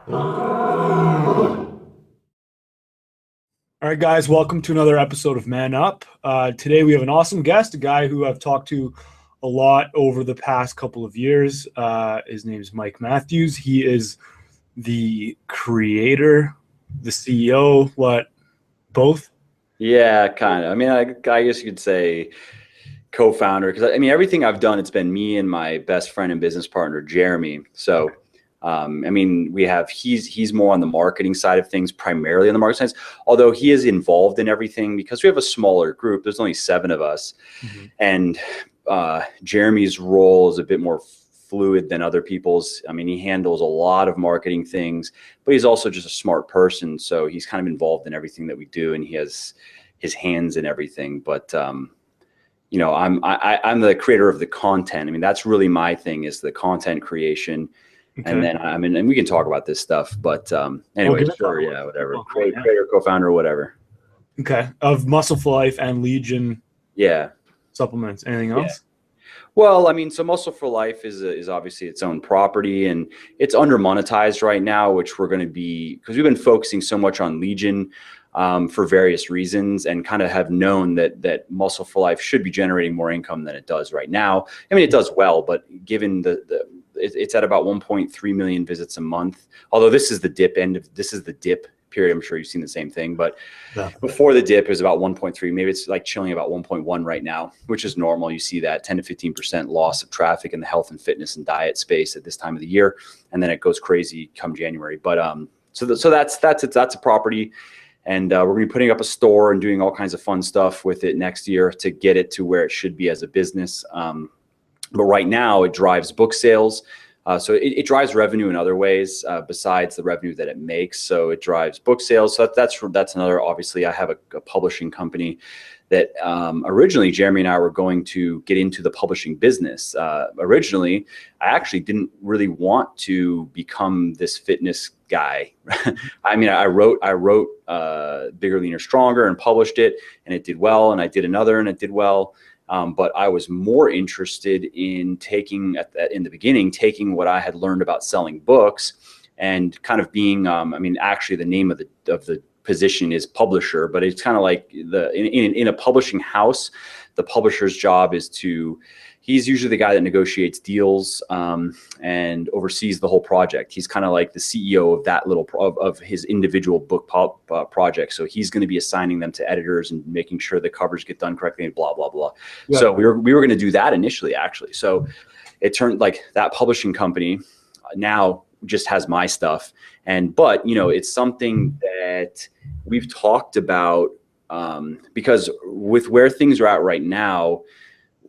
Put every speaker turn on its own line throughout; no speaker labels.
All right, guys, welcome to another episode of Man Up. Today we have an awesome guest, a guy who I've talked to a lot over the past couple of years. His name is Mike Mathews. He is the creator, the CEO, both?
Yeah, kind of. I mean, I guess you could say co-founder because I mean everything I've done, it's been me and my best friend and business partner Jeremy. So, I mean, he's more on the marketing side of things, primarily on the marketing side. Although he is involved in everything because we have a smaller group. There's only 7 of us, and Jeremy's role is a bit more fluid than other people's. I mean, he handles a lot of marketing things, but he's also just a smart person. So he's kind of involved in everything that we do, and he has his hands in everything. But I'm the creator of the content. I mean, that's really my thing, is the content creation. Okay. And then and we can talk about this stuff, but anyway, sure, yeah, whatever. Creator, co-founder, whatever.
Okay, of Muscle for Life and Legion.
Yeah.
Supplements. Anything else?
Yeah. Well, I mean, so Muscle for Life is obviously its own property, and it's under monetized right now, which we're going to be, because we've been focusing so much on Legion for various reasons, and kind of have known that Muscle for Life should be generating more income than it does right now. I mean, it does well, but given it's at about 1.3 million visits a month. Although this is the dip period. I'm sure you've seen the same thing, but yeah. Before the dip, it was about 1.3. Maybe it's like chilling about 1.1 right now, which is normal. You see that 10 to 15% loss of traffic in the health and fitness and diet space at this time of the year, and then it goes crazy come January. But so that's a property, and we're gonna be putting up a store and doing all kinds of fun stuff with it next year to get it to where it should be as a business. But right now, it drives book sales. So it drives revenue in other ways besides the revenue that it makes. So it drives book sales. So that's another. Obviously, I have a publishing company that originally Jeremy and I were going to get into the publishing business. Originally, I actually didn't really want to become this fitness guy. I mean, I wrote Bigger, Leaner, Stronger and published it, and it did well. And I did another, and it did well. But I was more interested in taking what I had learned about selling books and kind of being, actually the name of the position is publisher, but it's kind of like in a publishing house, the publisher's job is he's usually the guy that negotiates deals and oversees the whole project. He's kind of like the CEO of that of his individual book project. So he's going to be assigning them to editors and making sure the covers get done correctly and blah, blah, blah. Yeah. So we were going to do that initially, actually. So it turned like that publishing company now just has my stuff. But it's something that we've talked about because with where things are at right now,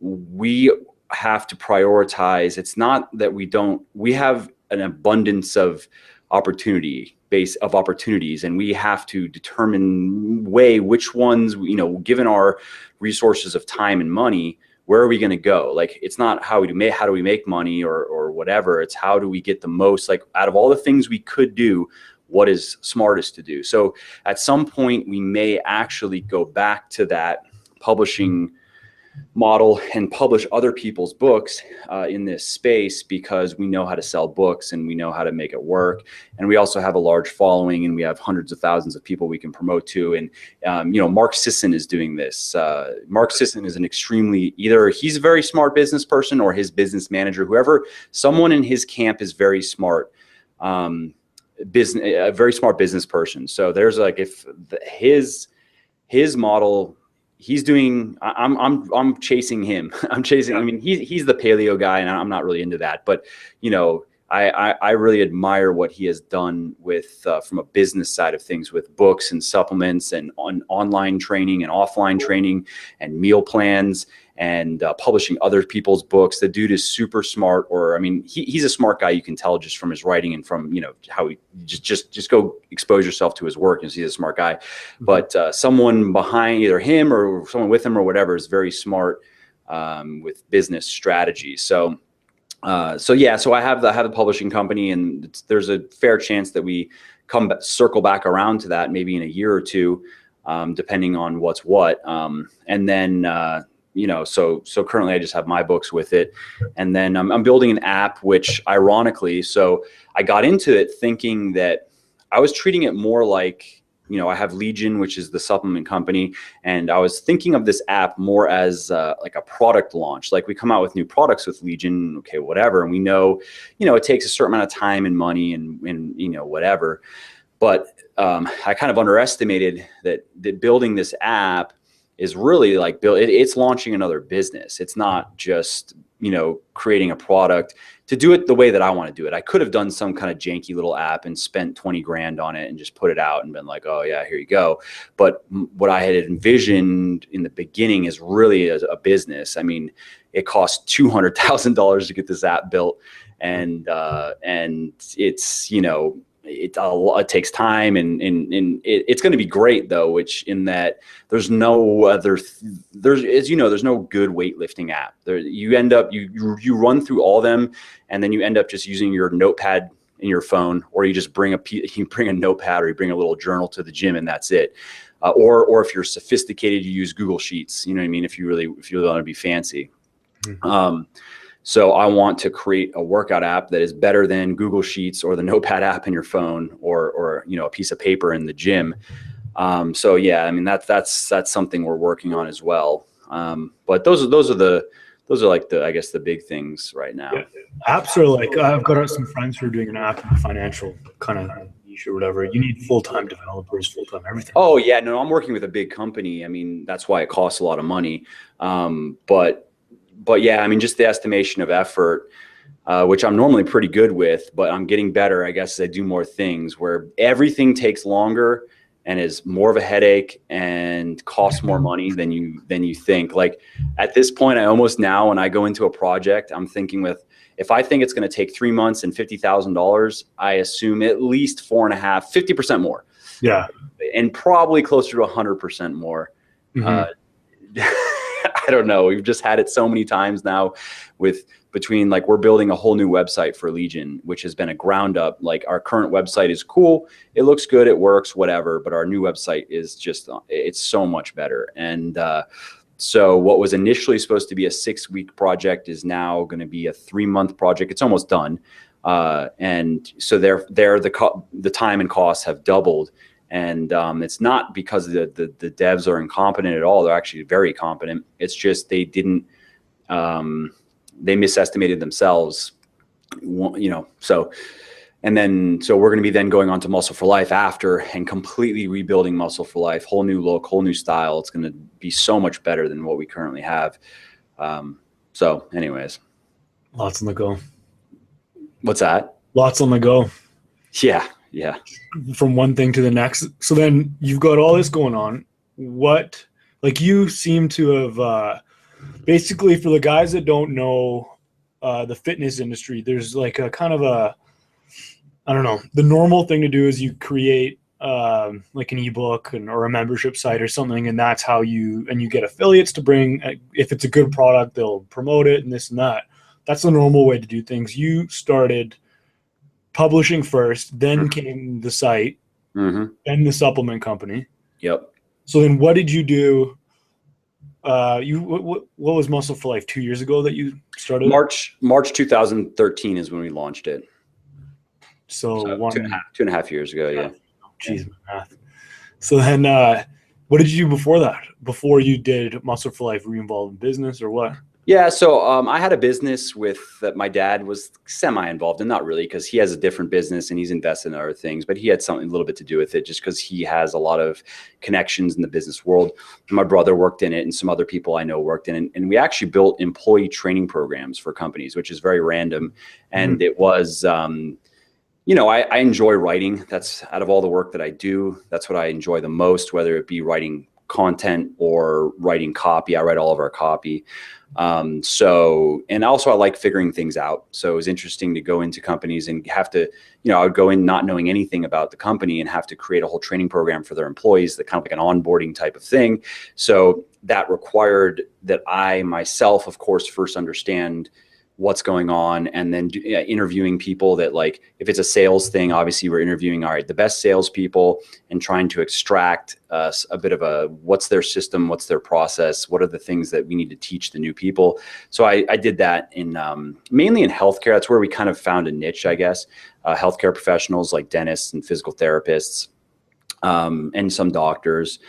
we have to prioritize. It's not that we have an abundance of opportunities, and we have to weigh which ones, given our resources of time and money, where are we going to go? Like, it's not how do we make money or whatever. It's how do we get the most, like, out of all the things we could do, what is smartest to do? So at some point we may actually go back to that publishing model and publish other people's books in this space, because we know how to sell books and we know how to make it work. And we also have a large following, and we have hundreds of thousands of people we can promote to. And, Mark Sisson is doing this. Mark Sisson is either he's a very smart business person, or his business manager, someone in his camp is very smart. A very smart business person. So there's like, if his model, he's doing, I'm chasing him. I mean, he's the paleo guy, and I'm not really into that, but I really admire what he has done with from a business side of things, with books and supplements and online training and offline training and meal plans and publishing other people's books. The dude is super smart, he's a smart guy. You can tell just from his writing and from, how he just go expose yourself to his work and see he's a smart guy. Mm-hmm. But someone behind either him or someone with him or whatever is very smart with business strategy. So I have the publishing company, and there's a fair chance that we circle back around to that maybe in a year or two, depending on what's what. And then, so currently I just have my books with it. And then I'm building an app, which ironically, so I got into it thinking that I was treating it more like, I have Legion, which is the supplement company. And I was thinking of this app more as like a product launch. Like we come out with new products with Legion, okay, whatever. And we know, it takes a certain amount of time and money and whatever. But I kind of underestimated that building this app is really like it's launching another business. It's not just, creating a product to do it the way that I want to do it. I could have done some kind of janky little app and spent 20 grand on it and just put it out and been like, oh yeah, here you go. But what I had envisioned in the beginning is really a business. I mean, it cost $200,000 to get this app built. And it's, it takes time and it's going to be great though, which in that there's no other, there's no good weightlifting app there. You end up, you run through all of them and then you end up just using your notepad in your phone, or you just bring a notepad or you bring a little journal to the gym and that's it. Or if you're sophisticated, you use Google Sheets, you know what I mean? If you really want to be fancy. Mm-hmm. So I want to create a workout app that is better than Google Sheets or the notepad app in your phone or a piece of paper in the gym. So yeah, I mean, that's something we're working on as well. But those are like I guess the big things right now.
Yeah. Apps are like, I've got some friends who are doing an app in the financial kind of niche or whatever. You need full-time developers, full-time everything.
Oh yeah, no, I'm working with a big company. I mean, that's why it costs a lot of money. But yeah, I mean, just the estimation of effort, which I'm normally pretty good with, but I'm getting better, I guess, as I do more things where everything takes longer and is more of a headache and costs more money than you think. Like at this point, I almost now, when I go into a project, I'm thinking if I think it's going to take 3 months and $50,000, I assume at least 50% more.
Yeah.
And probably closer to 100% more. Mm-hmm. I don't know. We've just had it so many times now between like we're building a whole new website for Legion, which has been a ground up. Like our current website is cool. It looks good. It works, whatever. But our new website is just, it's so much better. And so what was initially supposed to be a 6-week project is now going to be a 3-month project. It's almost done. And so the time and costs have doubled. And it's not because the devs are incompetent at all. They're actually very competent. It's just they didn't, they misestimated themselves, so, and then, so we're going to be then going on to Muscle for Life after and completely rebuilding Muscle for Life, whole new look, whole new style. It's going to be so much better than what we currently have. So anyways.
Lots on the go.
What's that?
Lots on the go.
Yeah. Yeah.
From one thing to the next. So then you've got all this going on. You seem to have, basically for the guys that don't know the fitness industry, there's like a kind of I don't know, the normal thing to do is you create like an ebook or a membership site or something. And that's how you get affiliates to bring, if it's a good product, they'll promote it and this and that. That's the normal way to do things. You started publishing first, then came the site, then the supplement company.
Yep.
So then what did you do? What was Muscle for Life 2 years ago that you started?
March 2013 is when we launched it.
So
2.5 years ago. Yeah.
Jeez, math. So then what did you do before that? Before you did Muscle for Life, were you involved in business or what?
Yeah, so I had a business that my dad was semi-involved in, not really, because he has a different business and he's invested in other things, but he had something a little bit to do with it just because he has a lot of connections in the business world. And my brother worked in it and some other people I know worked in it. And we actually built employee training programs for companies, which is very random. And it was, I enjoy writing. That's out of all the work that I do, that's what I enjoy the most, whether it be writing content or writing copy. I write all of our copy. And also I like figuring things out. So it was interesting to go into companies and have to, I would go in not knowing anything about the company and have to create a whole training program for their employees, that kind of like an onboarding type of thing. So that required that I myself, of course, first understand what's going on, and then interviewing people that, like, if it's a sales thing, obviously we're interviewing, all right, the best salespeople, and trying to extract a bit of a, what's their system, what's their process, what are the things that we need to teach the new people. So I did that in mainly in healthcare. That's where we kind of found a niche, I guess. Healthcare professionals like dentists and physical therapists, and some doctors,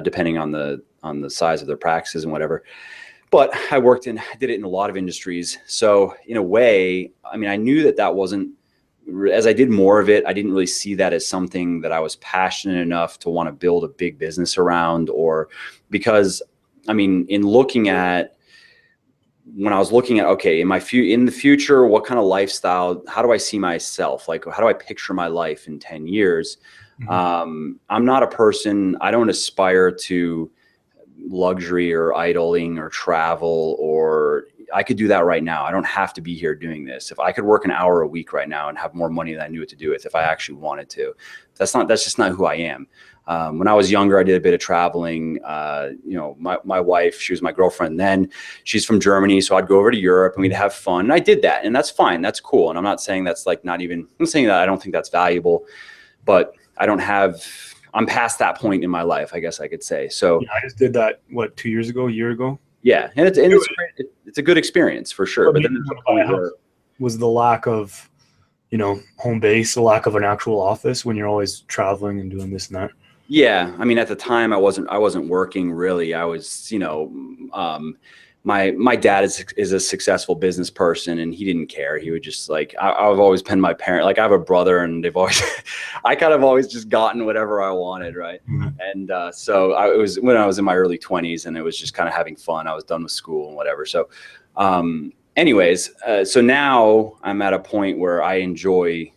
depending on the size of their practices and whatever. But I did it in a lot of industries. So in a way, I mean, I knew that wasn't, as I did more of it, I didn't really see that as something that I was passionate enough to want to build a big business around, or because, I mean, when I was looking at, okay, in the future, what kind of lifestyle, how do I see myself? Like, how do I picture my life in 10 years? Mm-hmm. I'm not a person, I don't aspire to luxury or idling or travel, or I could do that right now. I don't have to be here doing this. If I could work an hour a week right now and have more money than I knew what to do with, if I actually wanted to, that's just not who I am. When I was younger, I did a bit of traveling. My wife, she was my girlfriend then. She's from Germany, so I'd go over to Europe and we'd have fun. And I did that, and that's fine. That's cool. And I'm not saying that's like I'm saying that I don't think that's valuable, but I'm past that point in my life, I guess I could say. So
yeah, I just did that, 2 years ago, a year ago?
Yeah. And it's a good experience for sure. But then there's a point where
was the lack of, home base, the lack of an actual office when you're always traveling and doing this and that.
Yeah. I mean, at the time I wasn't working really. I was, my dad is a successful business person, and he didn't care. He would just like, I've always been my parent. Like, I have a brother, and I kind of always just gotten whatever I wanted. Right. Mm-hmm. And so it was when I was in my early 20s, and it was just kind of having fun. I was done with school and whatever. So anyways, so now I'm at a point where I enjoy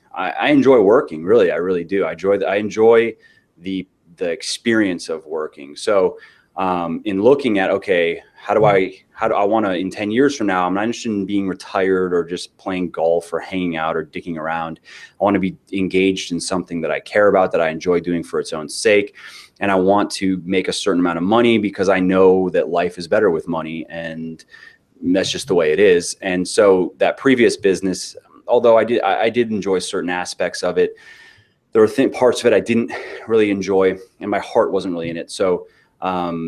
working. Really, I really do. I enjoy the experience of working. So in looking at, okay, how do I want to, in 10 years from now, I'm not interested in being retired or just playing golf or hanging out or dicking around. I want to be engaged in something that I care about, that I enjoy doing for its own sake. And I want to make a certain amount of money because I know that life is better with money, and that's just the way it is. And so that previous business, although I did enjoy certain aspects of it, there were parts of it I didn't really enjoy, and my heart wasn't really in it. So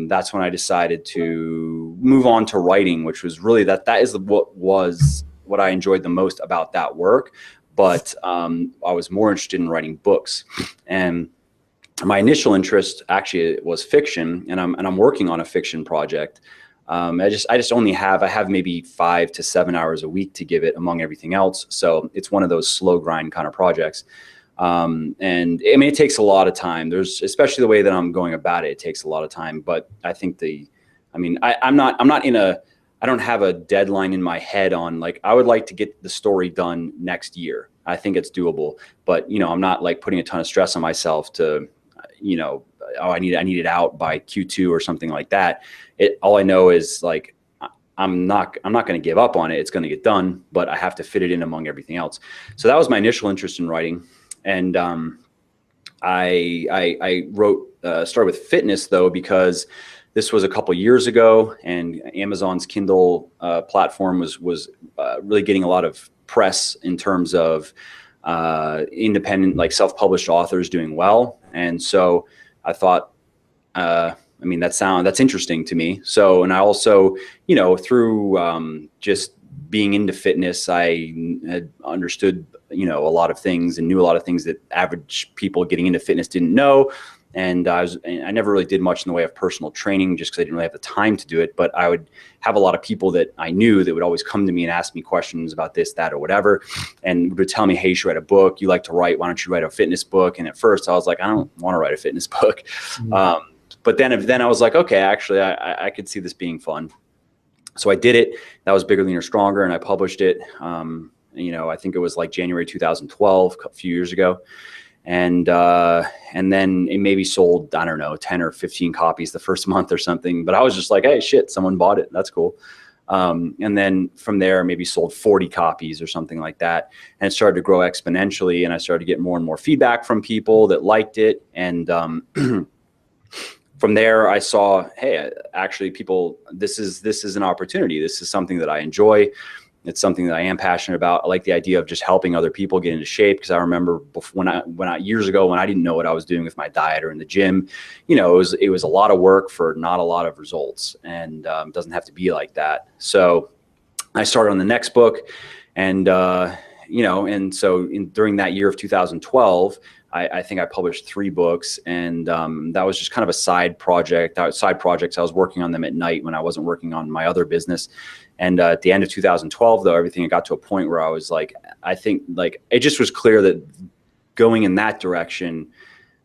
that's when I decided to move on to writing, which was really that is what I enjoyed the most about that work. But I was more interested in writing books, and my initial interest actually was fiction, and I'm working on a fiction project. I just only have maybe 5 to 7 hours a week to give it among everything else. So it's one of those slow grind kind of projects. And I mean, it takes a lot of time. Especially the way that I'm going about it, it takes a lot of time, but I think I don't have a deadline in my head on, like, I would like to get the story done next year. I think it's doable, but I'm not like putting a ton of stress on myself to, I need it out by Q2 or something like that. All I know is, like, I'm not going to give up on it. It's going to get done, but I have to fit it in among everything else. So that was my initial interest in writing. And I wrote, started with fitness though, because this was a couple years ago, and Amazon's Kindle platform was really getting a lot of press in terms of independent, like self-published authors doing well. And so I thought, that's interesting to me. So, and I also, through just being into fitness, I had understood, a lot of things and knew a lot of things that average people getting into fitness didn't know. And I never really did much in the way of personal training, just because I didn't really have the time to do it. But I would have a lot of people that I knew that would always come to me and ask me questions about this, that, or whatever, and would tell me, hey, you should write a book. You like to write. Why don't you write a fitness book? And at first I was like, I don't want to write a fitness book. Mm-hmm. But then I was like, okay, actually, I could see this being fun. So I did it. That was Bigger, Leaner, Stronger, and I published it. I think it was like January 2012, a few years ago. And then it maybe sold, I don't know, 10 or 15 copies the first month or something. But I was just like, hey, shit, someone bought it. That's cool. And then from there, maybe sold 40 copies or something like that. And it started to grow exponentially. And I started to get more and more feedback from people that liked it. And from there, I saw, hey, actually, people, this is an opportunity. This is something that I enjoy. It's something that I am passionate about. I like the idea of just helping other people get into shape, because I remember when I years ago, when I didn't know what I was doing with my diet or in the gym, you know, it was a lot of work for not a lot of results, and it doesn't have to be like that. So I started on the next book, and you know, and so during that year of 2012, I think I published 3 books, and that was just kind of a side project. Side projects, I was working on them at night when I wasn't working on my other business. And at the end of 2012, though, everything got to a point where I was like, I think like it just was clear that going in that direction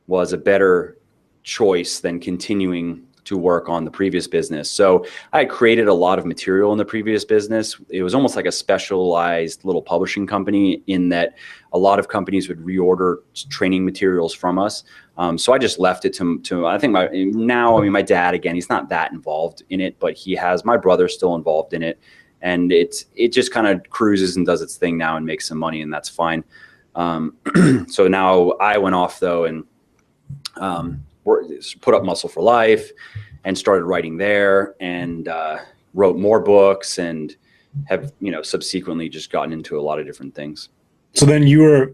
was a better choice than continuing to work on the previous business. So I had created a lot of material in the previous business. It was almost like a specialized little publishing company, in that a lot of companies would reorder training materials from us. So I just left it to I think my dad, again, he's not that involved in it, but he has my brother still involved in it. And it just kind of cruises and does its thing now and makes some money, and that's fine. So now I went off though, and put up Muscle for Life and started writing there, and wrote more books, and have, you know, subsequently just gotten into a lot of different things.
So then you were,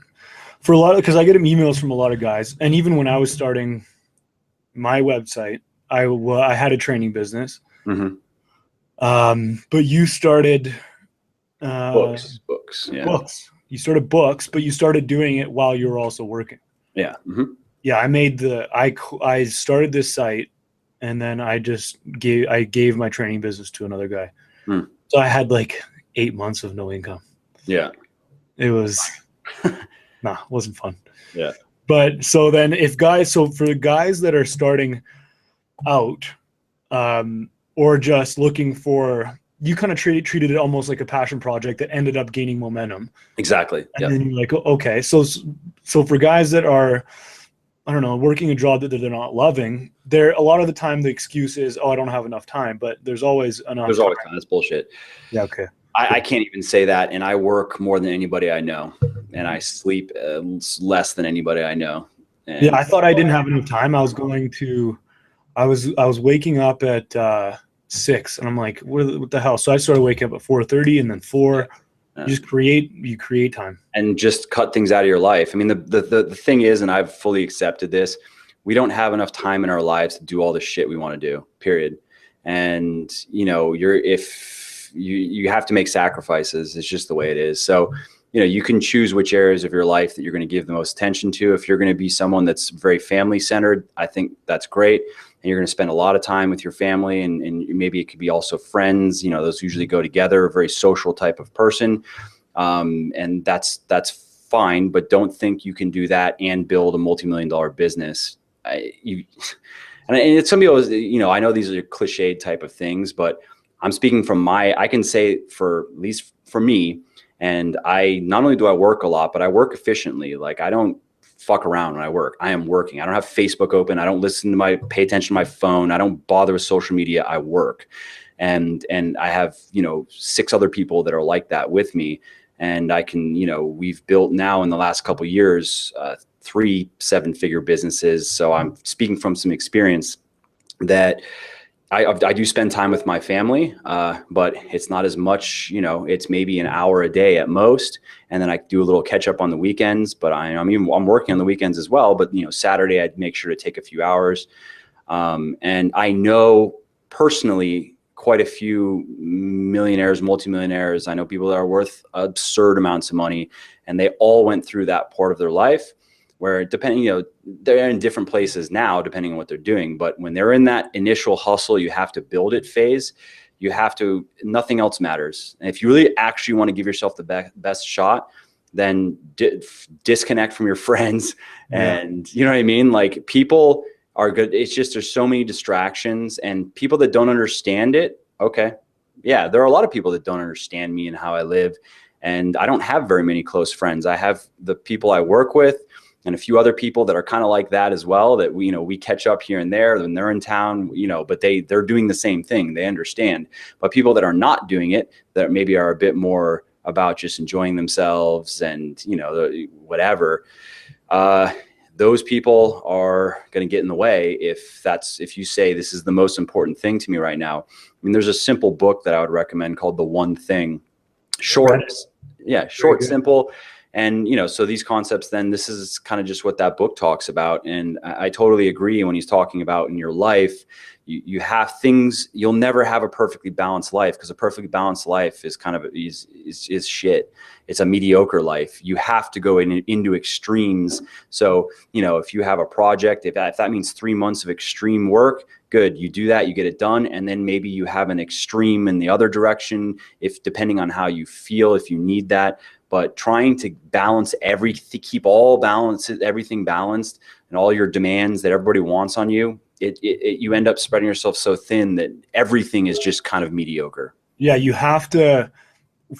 for a lot of, because I get emails from a lot of guys, and even when I was starting my website, I had a training business.
Mm-hmm.
But you started
Books. Yeah.
Books. You started books, but you started doing it while you were also working.
Yeah. Mm-hmm.
Yeah, I started this site, and then I gave my training business to another guy. So I had like 8 months of no income.
Yeah.
It was it wasn't fun.
Yeah.
But so then so for the guys that are starting out, or just looking for, you kind of treated it almost like a passion project that ended up gaining momentum.
Exactly.
And then you're like, okay, so for guys that are, I don't know, working a job that they're not loving, a lot of the time the excuse is, oh, I don't have enough time, but there's always enough.
There's always time. That's bullshit.
Yeah. Okay.
I can't even say that. And I work more than anybody I know, and I sleep less than anybody I know. And
yeah. I thought I didn't have enough time. I was waking up at 6, and I'm like, what the hell? So I started waking up at 4:30, and then 4. You just create time
and just cut things out of your life. I mean, the thing is, and I've fully accepted this, we don't have enough time in our lives to do all the shit we want to do, period. And, you know, you have to make sacrifices. It's just the way it is. So, you know, you can choose which areas of your life that you're going to give the most attention to. If you're going to be someone that's very family centered, I think that's great. And you're going to spend a lot of time with your family, and maybe it could be also friends. You know, those usually go together, a very social type of person. And that's fine, but don't think you can do that and build a multi-million-dollar business. And it's some people, you know, I know these are cliched type of things, but I'm speaking from I can say, for at least for me, and not only do I work a lot, but I work efficiently. Like, I don't fuck around when I work. I am working. I don't have Facebook open. I don't pay attention to my phone. I don't bother with social media. I work. And I have, you know, 6 other people that are like that with me. And I can, you know, we've built now in the last couple of years, 3 7-figure businesses. So I'm speaking from some experience that I do spend time with my family, but it's not as much, you know, it's maybe an hour a day at most. And then I do a little catch up on the weekends, but I'm working on the weekends as well. But, you know, Saturday, I'd make sure to take a few hours. And I know personally quite a few millionaires, multimillionaires. I know people that are worth absurd amounts of money, and they all went through that part of their life where, depending, you know, they're in different places now, depending on what they're doing. But when they're in that initial hustle, you have to build it phase. You have to, nothing else matters. And if you really actually want to give yourself the best shot, then disconnect from your friends. And you know what I mean? Like, people are good. It's just, there's so many distractions, and people that don't understand it. Okay. Yeah. There are a lot of people that don't understand me and how I live. And I don't have very many close friends. I have the people I work with, and a few other people that are kind of like that as well, that we catch up here and there when they're in town, you know, but they're doing the same thing. They understand. But people that are not doing it, that maybe are a bit more about just enjoying themselves and, you know, whatever, those people are going to get in the way if you say, this is the most important thing to me right now. I mean, there's a simple book that I would recommend called The One Thing. Short, yeah, short, simple. And, so these concepts, then this is kind of just what that book talks about. And I totally agree when he's talking about in your life, you have things, you'll never have a perfectly balanced life, because a perfectly balanced life is kind of is shit. It's a mediocre life. You have to go into extremes. So, if you have a project, if that means 3 months of extreme work, good, you do that, you get it done. And then maybe you have an extreme in the other direction, if depending on how you feel, if you need that. But trying to balance keep everything balanced, and all your demands that everybody wants on you, you end up spreading yourself so thin that everything is just kind of mediocre.
Yeah, you have to,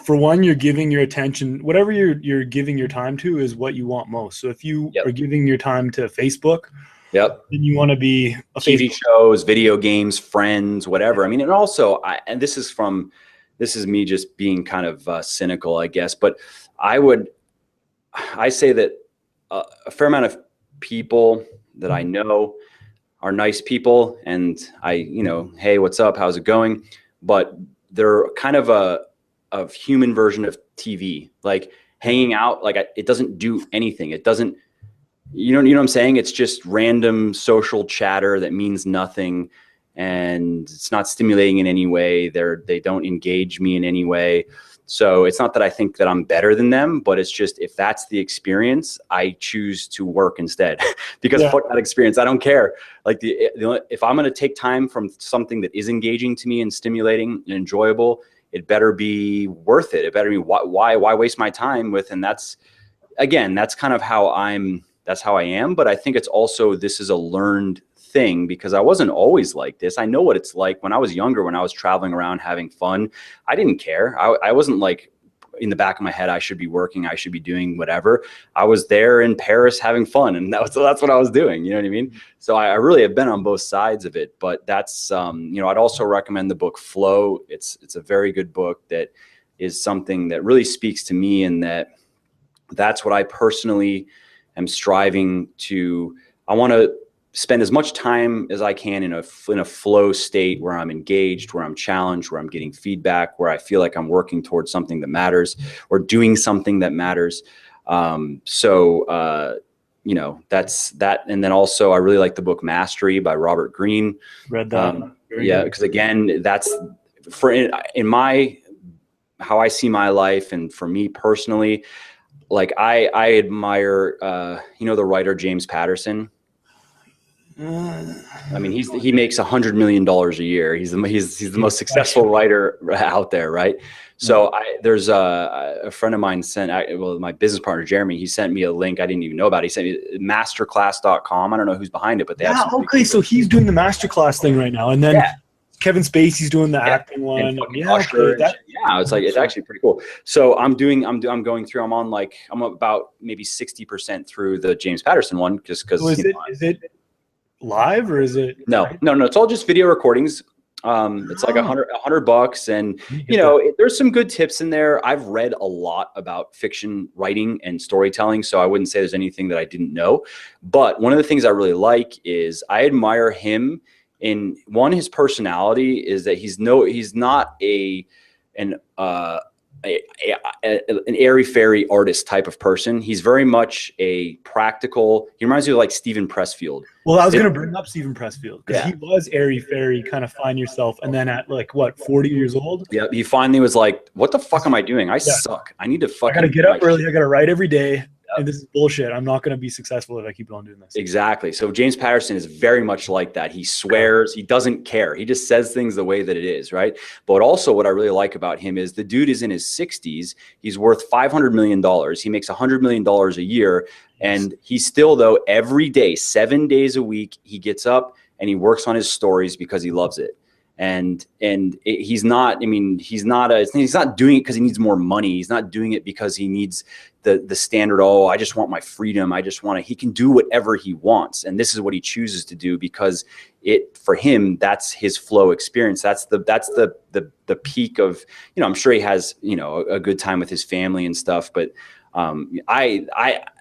for one, you're giving your attention, whatever you're giving your time to is what you want most. So if you are giving your time to Facebook, then you want to be a
TV shows, video games, friends, whatever. I mean, and also, and this is me just being kind of cynical, I guess, but I say that a fair amount of people that I know are nice people, and hey, what's up? How's it going? But they're kind of a human version of TV, like hanging out. Like it doesn't do anything. It doesn't, you know what I'm saying? It's just random social chatter that means nothing. And it's not stimulating in any way. They don't engage me in any way. So it's not that I think that I'm better than them, but it's just, if that's the experience, I choose to work instead because fuck that experience. I don't care. Like if I'm going to take time from something that is engaging to me and stimulating and enjoyable, it better be worth it. It better be why waste my time with, and that's kind of how I am. But I think it's also, this is a learned thing, because I wasn't always like this. I know what it's like when I was younger, when I was traveling around having fun. I didn't care. I wasn't like, in the back of my head, I should be working, I should be doing whatever. I was there in Paris having fun, and that's what I was doing. You know what I mean? So I really have been on both sides of it. But that's I'd also recommend the book Flow. It's a very good book that is something that really speaks to me, and that's what I personally am striving to. I want to spend as much time as I can in a flow state, where I'm engaged, where I'm challenged, where I'm getting feedback, where I feel like I'm working towards something that matters, or doing something that matters. That's that. And then also, I really like the book Mastery by Robert Greene.
Read that.
Because again, that's in my, how I see my life. And for me personally, like I admire, the writer James Patterson. I mean, he makes $100 million a year. He's the most successful writer out there, right? So there's a friend of mine my business partner Jeremy. He sent me a link I didn't even know about. He sent me masterclass.com. I don't know who's behind it, but
so he's doing the masterclass thing right now, and then Kevin Spacey's doing the acting one.
It's actually pretty cool. So I'm going through. I'm about maybe 60% through the James Patterson one, just because.
So is it live, or is it?
No, it's all just video recordings. It's like $100, and there's some good tips in there. I've read a lot about fiction writing and storytelling, so I wouldn't say there's anything that I didn't know. But one of the things I really like is I admire him in his personality is that he's not an airy-fairy artist type of person. He's very much a practical. He reminds me of like Stephen Pressfield.
Well, I was going to bring up Stephen Pressfield, because he was airy-fairy, kind of find yourself. And then at 40 years old?
Yeah, he finally was like, what the fuck am I doing? I suck. I need to
I got to get up early. I got to write every day. And this is bullshit. I'm not going to be successful if I keep on doing this.
Exactly. So James Patterson is very much like that. He swears. He doesn't care. He just says things the way that it is, right? But also what I really like about him is the dude is in his 60s. He's worth $500 million. He makes $100 million a year. And he still, though, every day, 7 days a week, he gets up and he works on his stories because he loves it. He's not doing it because he needs more money. He's not doing it because he needs the standard. Oh, I just want my freedom. He can do whatever he wants. And this is what he chooses to do because for him, that's his flow experience. That's the peak of, I'm sure he has, a good time with his family and stuff, but I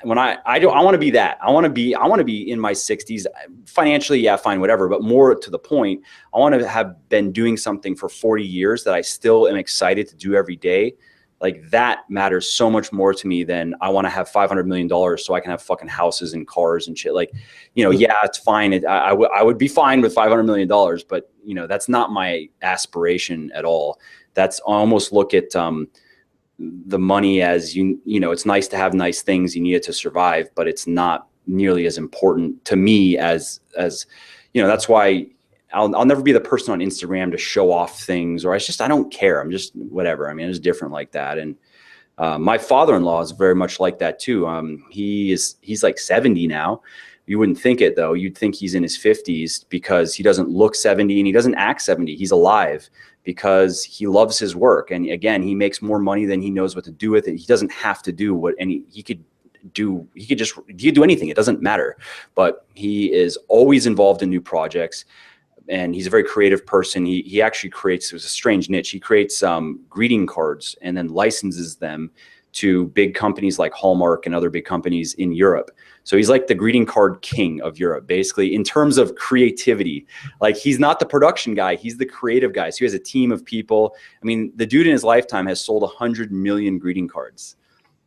want to be that. I want to be in my 60s financially. Yeah, fine, whatever. But more to the point, I want to have been doing something for 40 years that I still am excited to do every day. Like that matters so much more to me than I want to have $500 million so I can have fucking houses and cars and shit. Like, yeah, it's fine. I would be fine with $500 million, but that's not my aspiration at all. That's almost look at, the money as it's nice to have nice things. You need it to survive, but it's not nearly as important to me as that's why I'll never be the person on Instagram to show off things, or I don't care. I'm just whatever. I mean, it's different like that. And my father-in-law is very much like that too. He's like 70 now. You wouldn't think it though. You'd think he's in his 50s because he doesn't look 70 and he doesn't act 70. He's alive because he loves his work. And again, he makes more money than he knows what to do with it. He doesn't have to do he could do anything. It doesn't matter, but he is always involved in new projects. And he's a very creative person. He actually creates, it was a strange niche. He creates greeting cards and then licenses them to big companies like Hallmark and other big companies in Europe. So he's like the greeting card king of Europe, basically, in terms of creativity. Like, he's not the production guy, he's the creative guy. So he has a team of people. I mean, the dude in his lifetime has sold 100 million greeting cards.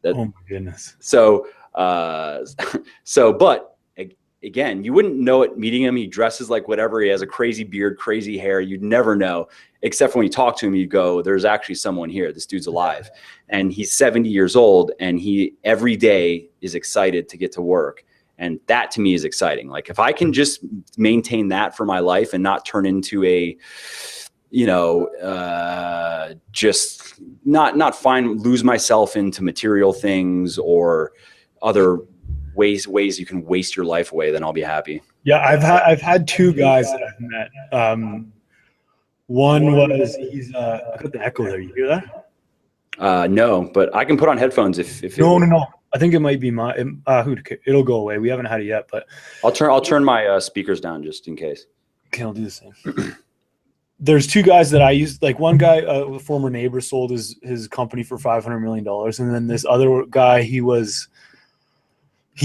Oh my goodness.
So, but again, you wouldn't know it meeting him. He dresses like whatever. He has a crazy beard, crazy hair. You'd never know, except for when you talk to him, you go, there's actually someone here. This dude's alive. And he's 70 years old, and he every day is excited to get to work. And that to me is exciting. Like, if I can just maintain that for my life and not turn into a, just lose myself into material things or other ways you can waste your life away, then I'll be happy.
Yeah, I've had two guys that I've met. One was I got the echo there. You hear that?
No, but I can put on headphones if
no. I think it might be my it'll go away. We haven't had it yet, but
I'll turn my speakers down just in case.
Okay, I'll do the same. There's two guys that I used. Like, one guy, a former neighbor, sold his company for $500 million, and then this other guy, he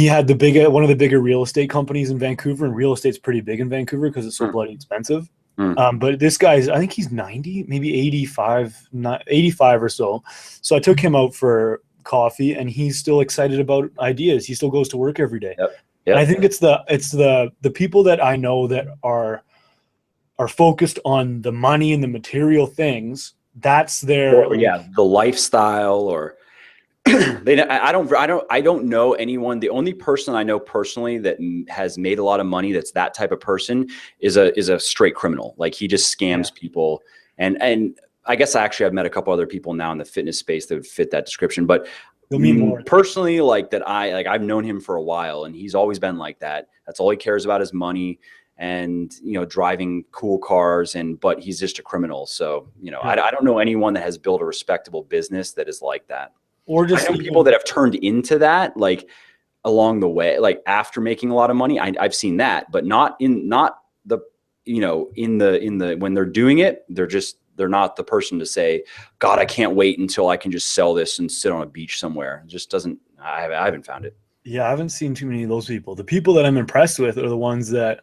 had one of the bigger real estate companies in Vancouver, and real estate's pretty big in Vancouver because it's so bloody expensive. But this guy's, I think he's 90, maybe 85 or so. So I took him out for coffee, and he's still excited about ideas. He still goes to work every day.
Yep.
And I think it's the people that I know that are focused on the money and the material things. That's their
the lifestyle, or I don't know anyone. The only person I know personally that has made a lot of money that's that type of person is a straight criminal. Like, he just scams people. And I guess I've met a couple other people now in the fitness space that would fit that description. But personally, I've known him for a while, and he's always been like that. That's all he cares about is money and, driving cool cars, but he's just a criminal. So, I don't know anyone that has built a respectable business that is like that.
Or just
I know people that have turned into that, like, along the way, like after making a lot of money. I've seen that, but not when they're doing it, they're not the person to say, God, I can't wait until I can just sell this and sit on a beach somewhere. It just doesn't, I haven't found it.
Yeah, I haven't seen too many of those people. The people that I'm impressed with are the ones that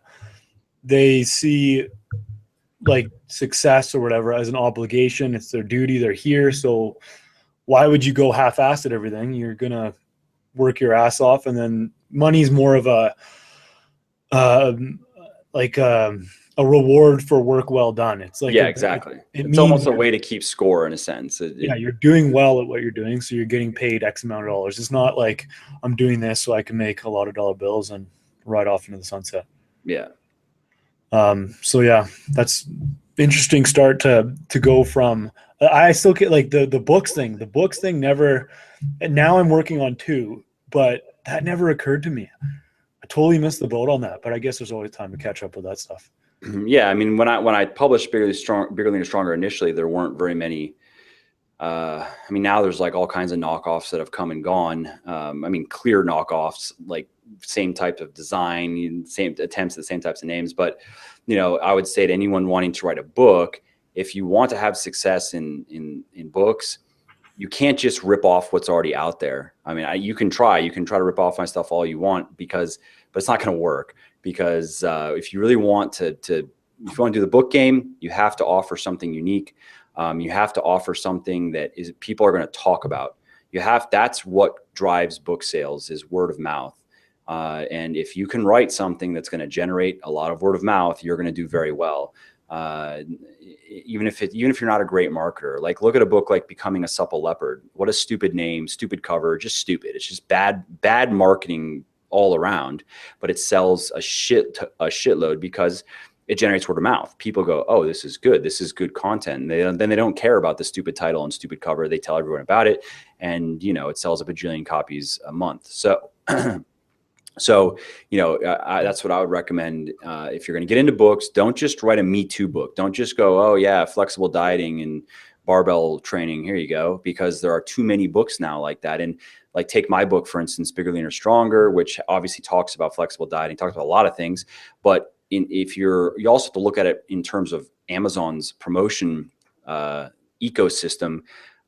they see like success or whatever as an obligation. It's their duty. They're here. So why would you go half-assed at everything? You're going to work your ass off. And then money's more of a reward for work well done. It's like,
exactly. It's almost a way to keep score in a sense.
You're doing well at what you're doing. So you're getting paid X amount of dollars. It's not like I'm doing this so I can make a lot of dollar bills and ride off into the sunset.
Yeah.
So yeah, that's interesting start to go from, I still get like the books thing never, and now I'm working on 2, but that never occurred to me. I totally missed the boat on that, but I guess there's always time to catch up with that stuff.
Yeah. I mean, when I published Bigger Leaner Stronger initially, there weren't very many. I mean, now there's like all kinds of knockoffs that have come and gone. I mean, clear knockoffs, like same type of design, same attempts at the same types of names. But, I would say to anyone wanting to write a book, if you want to have success in books, you can't just rip off what's already out there. I mean, you can try to rip off my stuff all you want, but it's not going to work, because if you really want if you want to do the book game, you have to offer something unique. You have to offer something that is people are going to talk about. That's what drives book sales, is word of mouth. And if you can write something that's going to generate a lot of word of mouth, you're going to do very well. Even if you're not a great marketer, like look at a book like Becoming a Supple Leopard. What a stupid name, stupid cover, just stupid. It's just bad marketing all around, but it sells a shitload because it generates word of mouth. People go, oh, this is good. This is good content. And then they don't care about the stupid title and stupid cover. They tell everyone about it. And, it sells a bajillion copies a month. So, that's what I would recommend. If you're going to get into books, don't just write a Me Too book. Don't just go, oh yeah, flexible dieting and barbell training. Here you go. Because there are too many books now like that. And like take my book, for instance, Bigger, Leaner, Stronger, which obviously talks about flexible dieting, talks about a lot of things. But you also have to look at it in terms of Amazon's promotion ecosystem.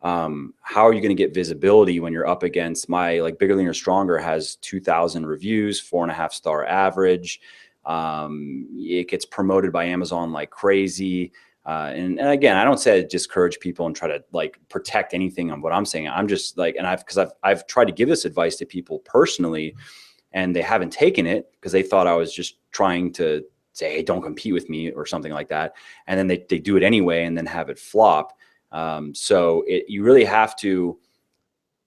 How are you going to get visibility when you're up against like Bigger, Leaner, Stronger has 2,000 reviews, 4.5-star average. It gets promoted by Amazon like crazy. And again, I don't say I discourage people and try to like protect anything on what I'm saying. I'm just like, and I've tried to give this advice to people personally, and they haven't taken it because they thought I was just trying to say, hey, don't compete with me or something like that. And then they do it anyway and then have it flop. You really have to,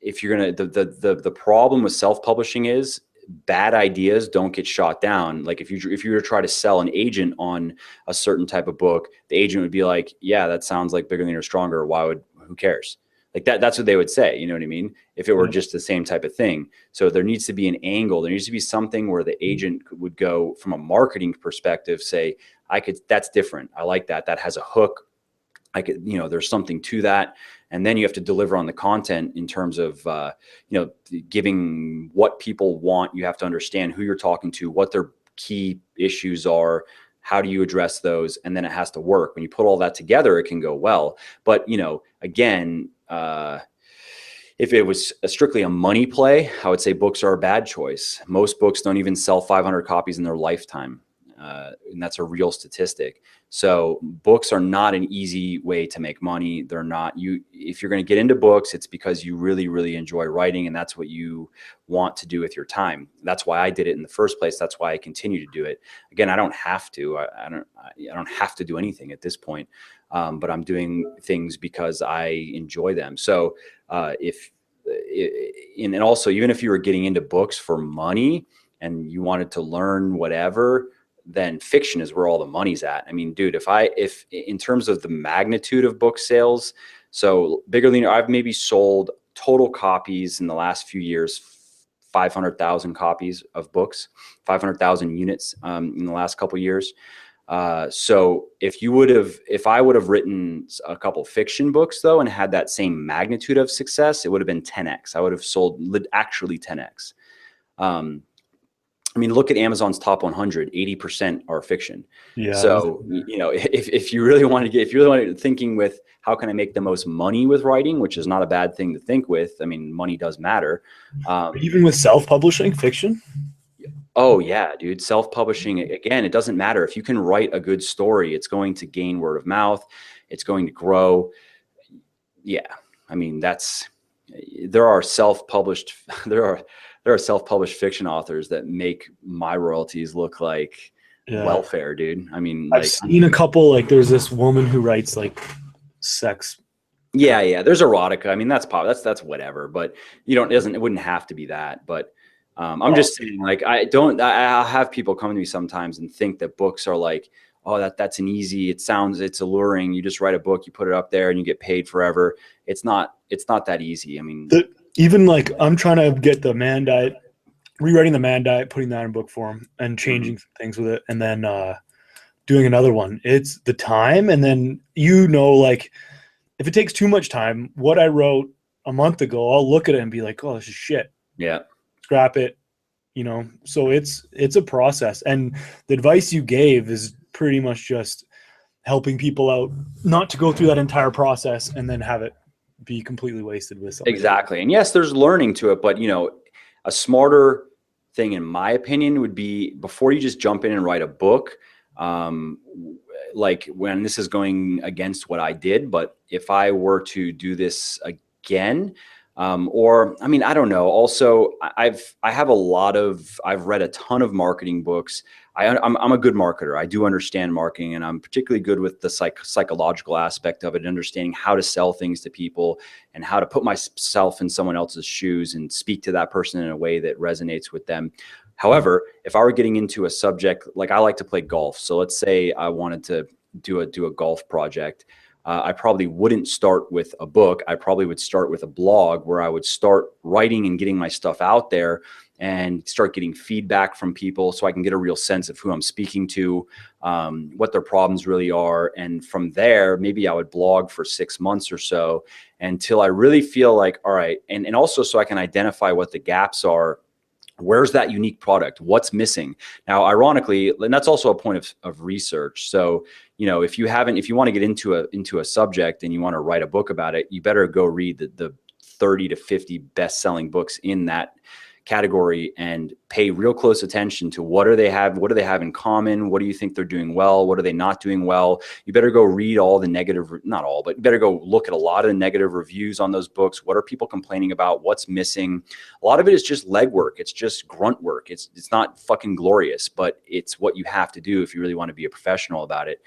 if you're going to, the problem with self-publishing is bad ideas don't get shot down. Like if you were to try to sell an agent on a certain type of book, the agent would be like, yeah, that sounds like Bigger, Leaner, Stronger. Who cares? Like that's what they would say. You know what I mean? If it were just the same type of thing. So there needs to be an angle. There needs to be something where the agent would go from a marketing perspective, say, that's different. I like that. That has a hook. There's something to that. And then you have to deliver on the content in terms of, giving what people want. You have to understand who you're talking to, what their key issues are, how do you address those? And then it has to work. When you put all that together, it can go well. But, again, if it was strictly a money play, I would say books are a bad choice. Most books don't even sell 500 copies in their lifetime. And that's a real statistic. So books are not an easy way to make money. They're not. If you're going to get into books, it's because you really, really enjoy writing, and that's what you want to do with your time. That's why I did it in the first place. That's why I continue to do it. Again, I don't have to. I don't have to do anything at this point, but I'm doing things because I enjoy them. So and also, even if you were getting into books for money and you wanted to learn whatever, then fiction is where all the money's at. I mean, dude, if in terms of the magnitude of book sales, so Bigger, Leaner, I've maybe sold total copies in the last few years, 500,000 copies of books, 500,000 units in the last couple of years. So if I would have written a couple fiction books though, and had that same magnitude of success, it would have been 10x. I would have sold actually 10x. Look at Amazon's top 100, 80% are fiction. Yeah. So, if you really want to thinking with how can I make the most money with writing, which is not a bad thing to think with. I mean, money does matter.
Even with self-publishing fiction?
Oh yeah, dude. Self-publishing, again, it doesn't matter. If you can write a good story, it's going to gain word of mouth. It's going to grow. Yeah. I mean, there are self-published fiction authors that make my royalties look like welfare, dude. I mean,
I've seen a couple, like there's this woman who writes like sex.
Yeah. There's erotica. I mean, that's whatever, but it wouldn't have to be that. But I'm just saying, like, I'll have people come to me sometimes and think that books are like, oh, that's an easy, it's alluring. You just write a book, you put it up there and you get paid forever. It's not that easy. I mean,
even like I'm trying to get the Man Diet, rewriting the Man Diet, putting that in book form and changing some things with it. And then doing another one. It's the time. And then, like if it takes too much time, what I wrote a month ago, I'll look at it and be like, oh, this is shit.
Yeah.
Scrap it. So it's a process. And the advice you gave is pretty much just helping people out not to go through that entire process and then have it be completely wasted with something.
Exactly. And yes, there's learning to it, but a smarter thing in my opinion would be, before you just jump in and write a book, like when this is going against what I did, but if I were to do this again, or I mean, I don't know. Also, I've read a ton of marketing books. I'm a good marketer. I do understand marketing, and I'm particularly good with the psychological aspect of it, understanding how to sell things to people and how to put myself in someone else's shoes and speak to that person in a way that resonates with them. However, if I were getting into a subject, like I like to play golf. So let's say I wanted to do a golf project. I probably wouldn't start with a book. I probably would start with a blog where I would start writing and getting my stuff out there and start getting feedback from people so I can get a real sense of who I'm speaking to, what their problems really are. And from there, maybe I would blog for 6 months or so until I really feel like, all right. And also so I can identify what the gaps are. Where's that unique product? What's missing? Now, ironically, and that's also a point of research. So, if you want to get into a subject and you want to write a book about it, you better go read the 30 to 50 best-selling books in that category and pay real close attention to what do they have in common? What do you think they're doing well? What are they not doing well? You better go read all the negative, not all, but you better go look at a lot of the negative reviews on those books. What are people complaining about? What's missing? A lot of it is just legwork. It's just grunt work. It's not fucking glorious, but it's what you have to do if you really want to be a professional about it.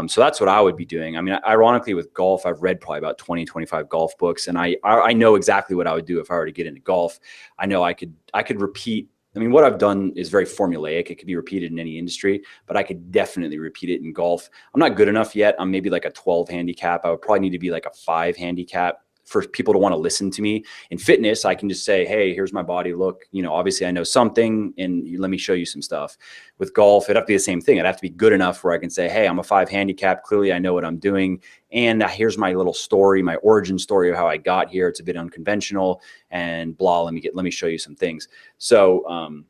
So that's what I would be doing. I mean, ironically, with golf, I've read probably about 20, 25 golf books, and I know exactly what I would do if I were to get into golf. I know I could repeat. I mean, what I've done is very formulaic. It could be repeated in any industry, but I could definitely repeat it in golf. I'm not good enough yet. I'm maybe like a 12 handicap. I would probably need to be like a 5 handicap for people to want to listen to me. In fitness, I can just say, hey, here's my body. Look, obviously I know something and let me show you some stuff. With golf, it'd have to be the same thing. I'd have to be good enough where I can say, hey, I'm a 5 handicap. Clearly I know what I'm doing. And here's my little story, my origin story of how I got here. It's a bit unconventional and blah, let me show you some things. So,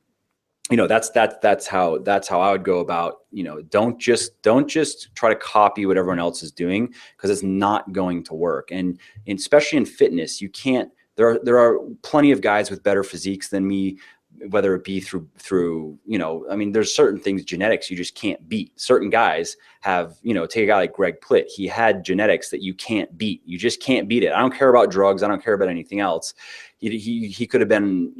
that's how I would go about, don't just try to copy what everyone else is doing, because it's not going to work. And especially in fitness, you can't, there are plenty of guys with better physiques than me, whether it be through, I mean, there's certain things, genetics, you just can't beat. Certain guys have, take a guy like Greg Plitt. He had genetics that you can't beat. You just can't beat it. I don't care about drugs. I don't care about anything else. He could have been,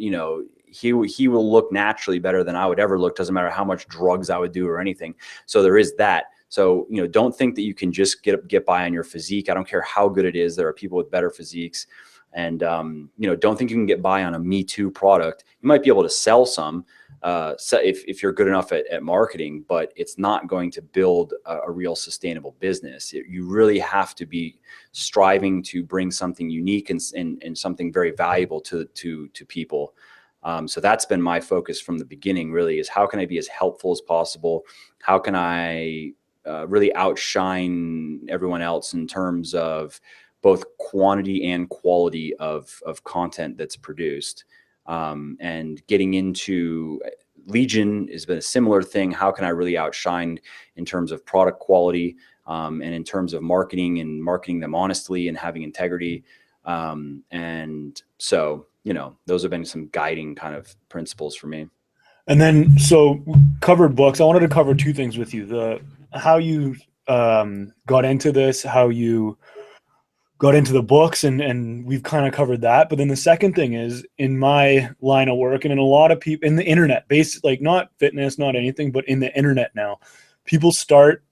he will look naturally better than I would ever look. Doesn't matter how much drugs I would do or anything. So there is that. So, don't think that you can just get by on your physique. I don't care how good it is. There are people with better physiques. And, don't think you can get by on a Me Too product. You might be able to sell some if you're good enough at marketing, but it's not going to build a real sustainable business. You really have to be striving to bring something unique and something very valuable to people. So that's been my focus from the beginning, really, is how can I be as helpful as possible? How can I really outshine everyone else in terms of both quantity and quality of content that's produced? And getting into Legion has been a similar thing. How can I really outshine in terms of product quality and in terms of marketing them honestly and having integrity? And so, those have been some guiding kind of principles for me.
And then, so covered books. I wanted to cover 2 things with you: how you got into this, how you got into the books, and we've kind of covered that. But then the second thing is, in my line of work and in a lot of people in the internet, basically, like not fitness, not anything, but in the internet now, people start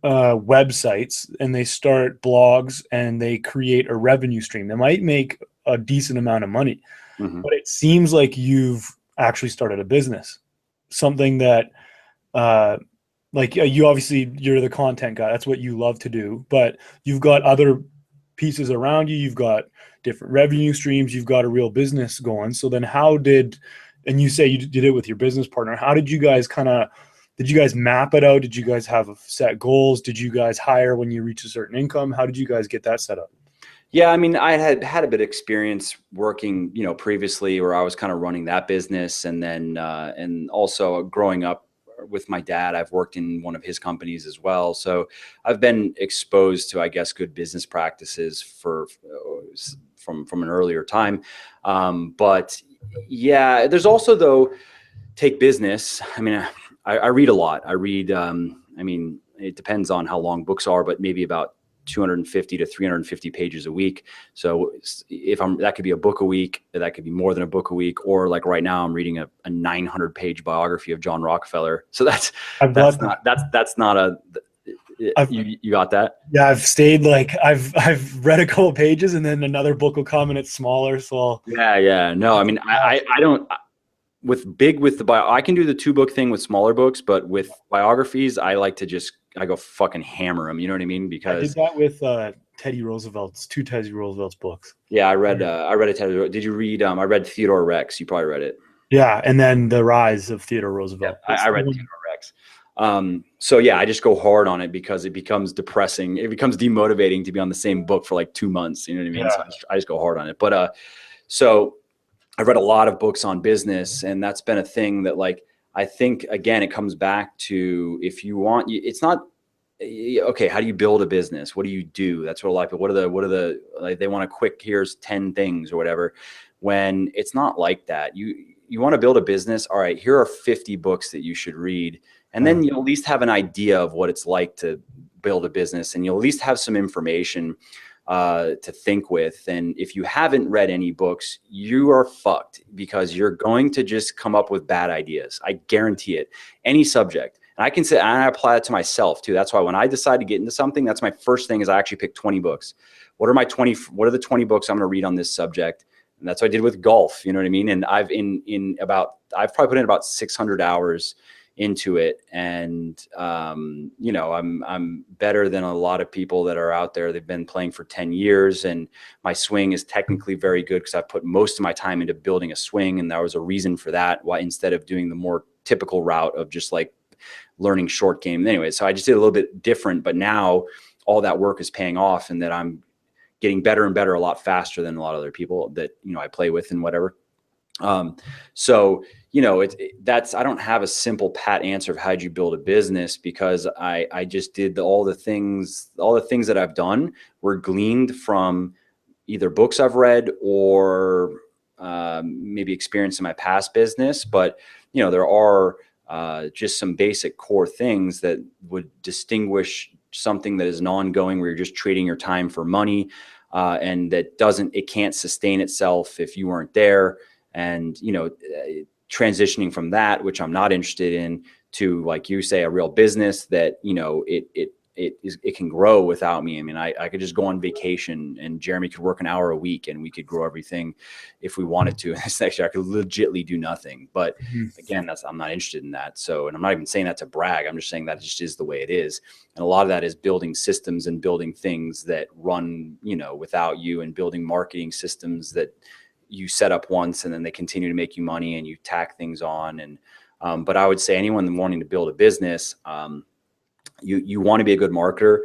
websites and they start blogs and they create a revenue stream. They might make a decent amount of money, but it seems like you've actually started a business, something that you obviously, you're the content guy. That's what you love to do, but you've got other pieces around you. You've got different revenue streams. You've got a real business going. So then and you say you did it with your business partner. How did you guys did you guys map it out? Did you guys have set goals? Did you guys hire when you reach a certain income? How did you guys get that set up?
Yeah, I mean, I had a bit of experience working, previously, where I was kind of running that business, and then and also growing up with my dad, I've worked in one of his companies as well. So I've been exposed to, I guess, good business practices from an earlier time. But yeah, there's also, though, take business. I mean, I read a lot. I read, it depends on how long books are, but maybe about 250 to 350 pages a week. So that could be a book a week, that could be more than a book a week, or like right now I'm reading a 900 page biography of John Rockefeller. So that's not a, you got that?
Yeah, I've stayed like I've read a couple pages and then another book will come and it's smaller. So
yeah. No, I mean, I don't, I can do the 2-book thing with smaller books, but with biographies, I like to I go fucking hammer them. You know what I mean? Because
I did that with Teddy Roosevelt's 2 Teddy Roosevelt's books.
Yeah, I read a Teddy. Did you read? I read Theodore Rex. You probably read it.
Yeah, and then The Rise of Theodore Roosevelt.
Yeah, I read Theodore Rex. So yeah, I just go hard on it because it becomes depressing. It becomes demotivating to be on the same book for like 2 months. You know what I mean?
Yeah.
So I just go hard on it. But so I've read a lot of books on business, and that's been a thing that, like, I think, again, it comes back to, if you want, it's not, okay, how do you build a business? What do you do? That's what a lot of people, what are the, like, they want a quick, here's 10 things or whatever, when it's not like that. You want to build a business. All right, here are 50 books that you should read. And then you'll at least have an idea of what it's like to build a business, and you'll at least have some information to think with. And if you haven't read any books, you are fucked, because you're going to just come up with bad ideas. I guarantee it. Any subject. And I can say, and I apply it to myself too. That's why when I decide to get into something, that's my first thing, is I actually pick 20 books. What are the 20 books I'm going to read on this subject? And that's what I did with golf. You know what I mean? And I've probably put in about 600 hours into it. And, you know, I'm better than a lot of people that are out there. They've been playing for 10 years, and my swing is technically very good because I put most of my time into building a swing. And there was a reason for that, why, instead of doing the more typical route of just like learning short game. Anyway, so I just did a little bit different, but now all that work is paying off, and that I'm getting better and better a lot faster than a lot of other people that, you know, I play with and whatever. So, you know, I don't have a simple pat answer of how'd you build a business, because I just did all the things that I've done were gleaned from either books I've read or maybe experience in my past business. But, you know, there are just some basic core things that would distinguish something that is an ongoing, where you're just trading your time for money, and that it can't sustain itself if you weren't there. And, you know, transitioning from that, which I'm not interested in, to, like you say, a real business that, you know, it can grow without me. I mean, I could just go on vacation, and Jeremy could work an hour a week, and we could grow everything if we wanted to. This next year I could legitly do nothing. But again, I'm not interested in that. So, and I'm not even saying that to brag. I'm just saying that it just is the way it is. And a lot of that is building systems and building things that run, you know, without you, and building marketing systems that you set up once and then they continue to make you money, and you tack things on. And, but I would say anyone wanting to build a business, you want to be a good marketer.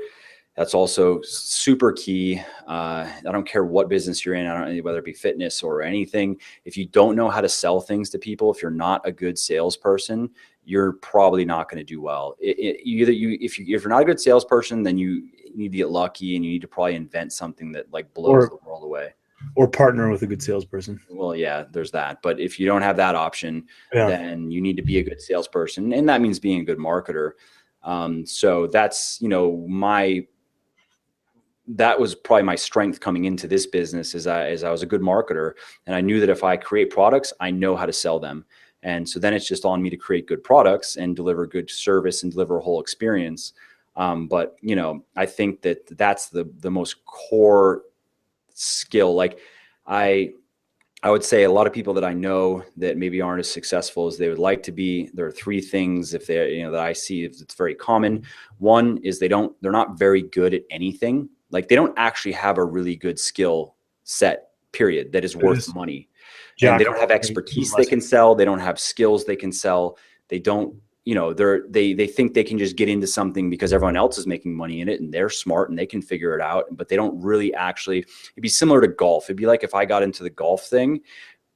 That's also super key. I don't care what business you're in. I don't know, whether it be fitness or anything. If you don't know how to sell things to people, if you're not a good salesperson, you're probably not going to do well. If you're not a good salesperson, then you need to get lucky, and you need to probably invent something that like blows the world away.
Or partner with a good salesperson.
Well, yeah, there's that. But if you don't have that option, then you need to be a good salesperson. And that means being a good marketer. So that's, you know, that was probably my strength coming into this business, is I was a good marketer, and I knew that if I create products, I know how to sell them. And so then it's just on me to create good products and deliver good service and deliver a whole experience. But, you know, I think that's the most core skill. Like I would say a lot of people that I know that maybe aren't as successful as they would like to be, there are 3 things, if they, you know, that I see it's very common. One is they're not very good at anything. Like, they don't actually have a really good skill set, period, that is worth money. And they don't have expertise they can sell. They don't have skills they can sell. They don't, you know, they think they can just get into something because everyone else is making money in it, and they're smart and they can figure it out, but they don't really actually. It'd be similar to golf. It'd be like if I got into the golf thing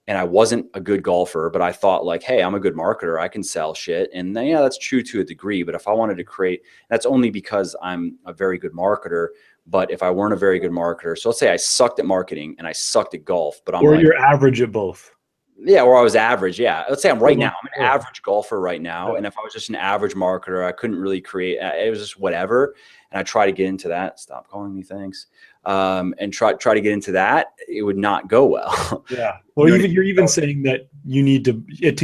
and I wasn't a good golfer, but I thought like, hey, I'm a good marketer, I can sell shit. And then, yeah, that's true to a degree. But if I wanted to create, that's only because I'm a very good marketer. But if I weren't a very good marketer, so let's say I sucked at marketing and I sucked at golf, but you're
average at both.
Yeah, or I was average. Yeah, let's say I'm right now. I'm an
Yeah.
average golfer right now, and if I was just an average marketer, I couldn't really create. It was just whatever. And I try to get into that. Stop calling me, thanks. And try to get into that. It would not go well.
Yeah.
You
Well,
know what I
you're even
mean?
saying that you need to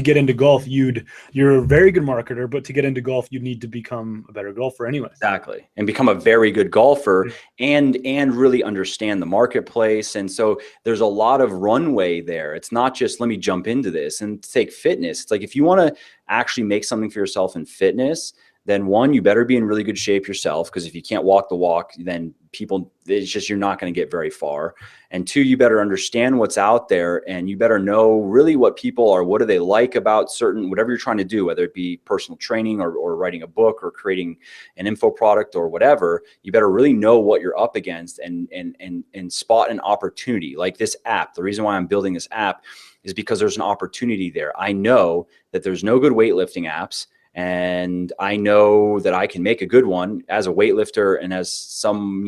get into golf. You're a very good marketer, but to get into golf, you need to become a better golfer anyway.
Exactly. And become a very good golfer and really understand the marketplace. And so there's a lot of runway there. It's not just let me jump into this and take fitness. It's like if you want to actually make something for yourself in fitness, then one, you better be in really good shape yourself, because if you can't walk the walk, then it's just, you're not going to get very far. And two, you better understand what's out there, and you better know really what people are, what do they like about certain, whatever you're trying to do, whether it be personal training or writing a book or creating an info product or whatever. You better really know what you're up against and spot an opportunity like this app. The reason why I'm building this app is because there's an opportunity there. I know that there's no good weightlifting apps, and I know that I can make a good one as a weightlifter, and as some,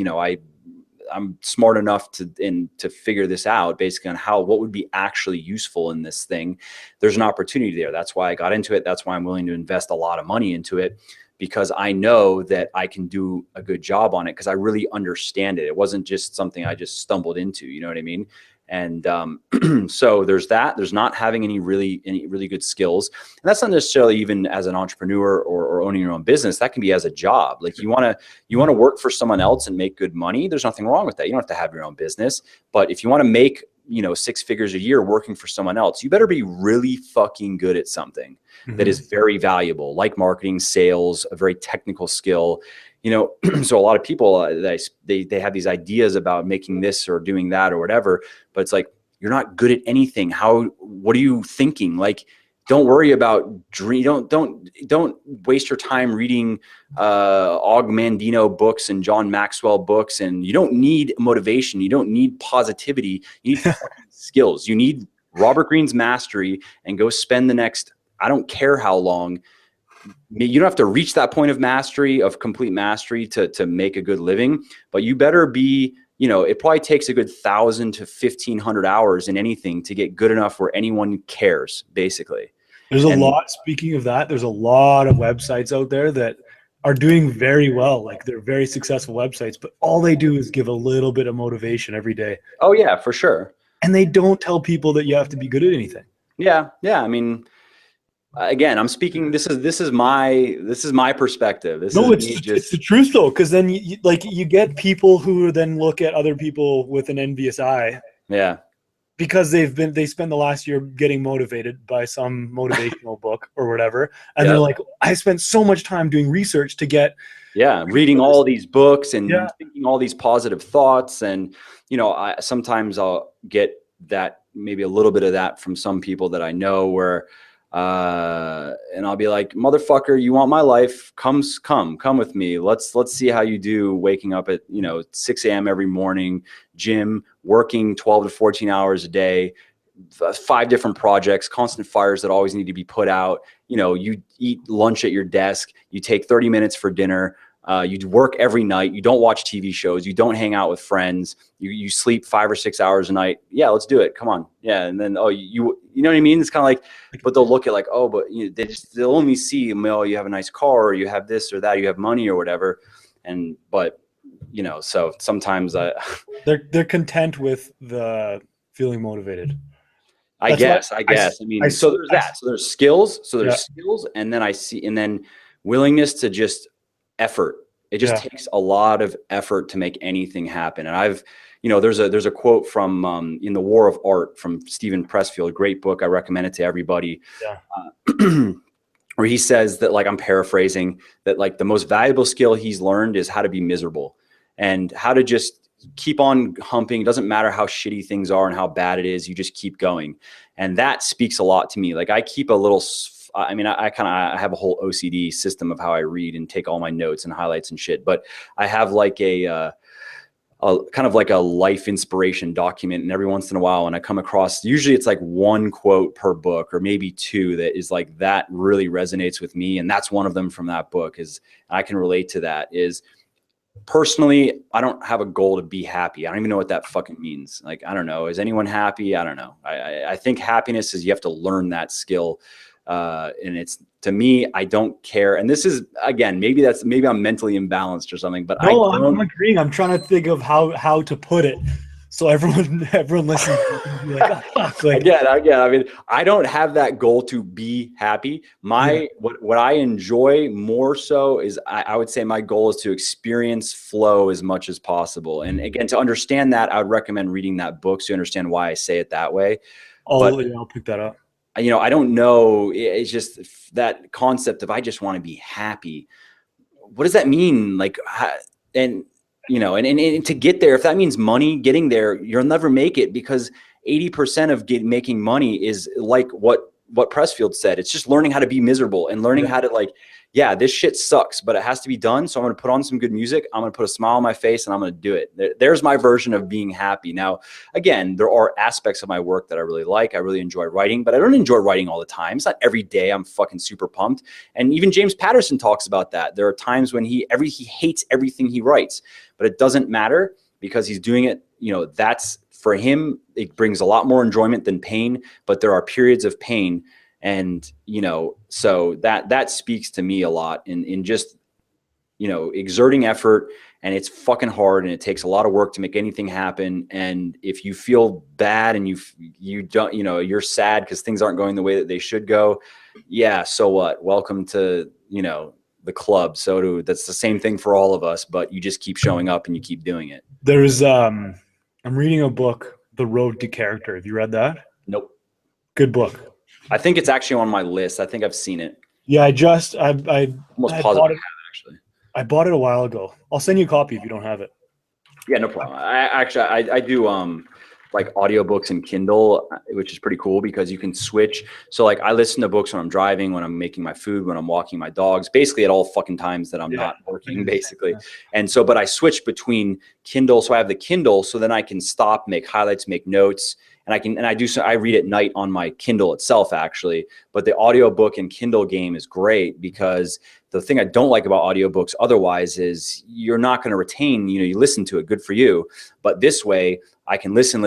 I'm smart enough to figure this out basically on what would be actually useful in this thing. There's an opportunity there. That's why I got into it. That's why I'm willing to invest a lot of money into it, because I know that I can do a good job on it, because I really understand it. It wasn't just something I just stumbled into, you know what I mean? And so there's that. There's not having any really good skills, and that's not necessarily even as an entrepreneur or owning your own business. That can be as a job. Like you want to work for someone else and make good money. There's nothing wrong with that. You don't have to have your own business, but if you want to make 6 figures a year working for someone else, you better be really fucking good at something that is very valuable, like marketing, sales, a very technical skill. So a lot of people they have these ideas about making this or doing that or whatever, but it's like, you're not good at anything. What are you thinking? Like, don't worry about don't waste your time reading Og Mandino books and John Maxwell books. And you don't need motivation. You don't need positivity. You need skills. You need Robert Greene's mastery, and go spend the next, I don't care how long. You don't have to reach that point of mastery, of complete mastery, to make a good living, but you better be, it probably takes a good 1,000 to 1,500 hours in anything to get good enough where anyone cares, basically.
Speaking of that, there's a lot of websites out there that are doing very well. Like, they're very successful websites, but all they do is give a little bit of motivation every day.
Oh yeah, for sure.
And they don't tell people that you have to be good at anything.
Yeah. I mean, again, I'm speaking. This is my perspective.
It's the truth though, because then you get people who then look at other people with an envious eye.
Yeah.
Because they spend the last year getting motivated by some motivational book or whatever, and they're like, I spent so much time doing research to get.
Yeah, reading all these books and thinking all these positive thoughts, and sometimes I'll get that, maybe a little bit of that from some people that I know, where and I'll be like, motherfucker, you want my life? Come with me. Let's see how you do waking up at 6 a.m. every morning, gym, working 12 to 14 hours a day, 5 different projects, constant fires that always need to be put out. You eat lunch at your desk, you take 30 minutes for dinner. You work every night. You don't watch TV shows. You don't hang out with friends. You sleep 5 or 6 hours a night. Yeah, let's do it. Come on. Yeah, and then you know what I mean? It's kind of like, but they'll look at like, oh, but they'll only see, you have a nice car, or you have this or that, you have money or whatever, but so sometimes
they're content with the feeling motivated.
I guess. I mean, so there's that. So there's skills. And then willingness to just effort. It just takes a lot of effort to make anything happen. And there's a quote from In the War of Art from Stephen Pressfield, great book. I recommend it to everybody. Where he says that, like, I'm paraphrasing, that like the most valuable skill he's learned is how to be miserable, and how to just keep on humping. It doesn't matter how shitty things are and how bad it is. You just keep going. And that speaks a lot to me. Like, I keep a little, I mean, I have a whole OCD system of how I read and take all my notes and highlights and shit. But I have like a kind of like a life inspiration document. And every once in a while, when I come across, usually it's like 1 quote per book, or maybe 2 that is like, that really resonates with me. And that's one of them from that book. I can relate to that, is personally, I don't have a goal to be happy. I don't even know what that fucking means. Like, I don't know. Is anyone happy? I don't know. I think happiness is you have to learn that skill. And it's, to me, I don't care. And this is, again, maybe I'm mentally imbalanced or something, but
no, I'm agreeing. I'm trying to think of how to put it. So everyone listening can be like, oh, fuck. Like,
again, I mean, I don't have that goal to be happy. What I enjoy more so is I would say my goal is to experience flow as much as possible. And again, to understand that, I would recommend reading that book so you understand why I say it that way.
I'll pick that up.
You know, I don't know. It's just that concept of I just want to be happy. What does that mean? Like, and you know, and to get there, if that means money, getting there, you'll never make it, because 80% of making money is like what Pressfield said. It's just learning how to be miserable and learning how to, like, yeah, this shit sucks, but it has to be done. So I'm going to put on some good music. I'm going to put a smile on my face and I'm going to do it. There's my version of being happy. Now, again, there are aspects of my work that I really like. I really enjoy writing, but I don't enjoy writing all the time. It's not every day I'm fucking super pumped. And even James Patterson talks about that. There are times when he hates everything he writes, but it doesn't matter because he's doing it. You know, that's, for him, it brings a lot more enjoyment than pain, but there are periods of pain. And, you know, so that speaks to me a lot in just, you know, exerting effort, and it's fucking hard and it takes a lot of work to make anything happen. And if you feel bad and you don't, you know, you're sad because things aren't going the way that they should go. Yeah. So what? Welcome to, you know, the club. So that's the same thing for all of us, but you just keep showing up and you keep doing it.
There's, I'm reading a book, The Road to Character. Have you read that?
Nope.
Good book.
I think it's actually on my list. I think I've seen it.
Yeah, I almost
bought it actually.
I bought it a while ago. I'll send you a copy if you don't have it.
Yeah, no problem. I do like audiobooks and Kindle, which is pretty cool because you can switch. So like I listen to books when I'm driving, when I'm making my food, when I'm walking my dogs, basically at all fucking times that I'm not working, basically. And so, but I switch between Kindle. So I have the Kindle, so then I can stop, make highlights, make notes. And I read at night on my Kindle itself, actually. But the audiobook and Kindle game is great because the thing I don't like about audiobooks otherwise is you're not going to retain, you know, you listen to it, good for you. But this way I can listen.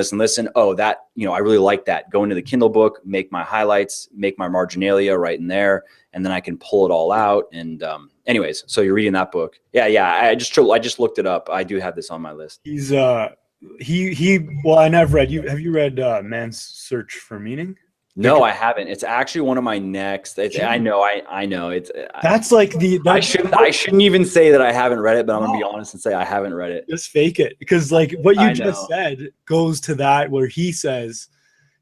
Oh, that, you know, I really like that. Go into the Kindle book, make my highlights, make my marginalia right in there. And then I can pull it all out. And anyways, so you're reading that book. Yeah. I just looked it up. I do have this on my list.
He's well, I never read you. Have you read Man's Search for Meaning?
No, I haven't. It's actually one of my next. I know. It's
that's like
I shouldn't even say that I haven't read it, but I'm gonna be honest and say I haven't read it.
Just fake it, because like what you just said goes to that where he says,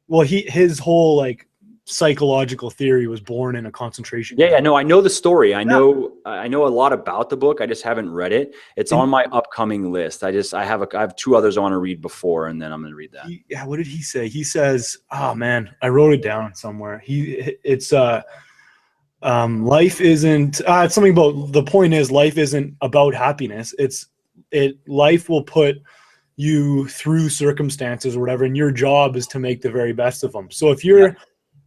well, his whole like psychological theory was born in a concentration camp.
Yeah, no, I know the story. I know a lot about the book. I just haven't read it. It's on my upcoming list. I have two others I want to read before, and then I'm going to read that.
What did he say? He says, oh man, I wrote it down somewhere. Life isn't it's something about, the point is life isn't about happiness. Life will put you through circumstances or whatever, and your job is to make the very best of them. So if you're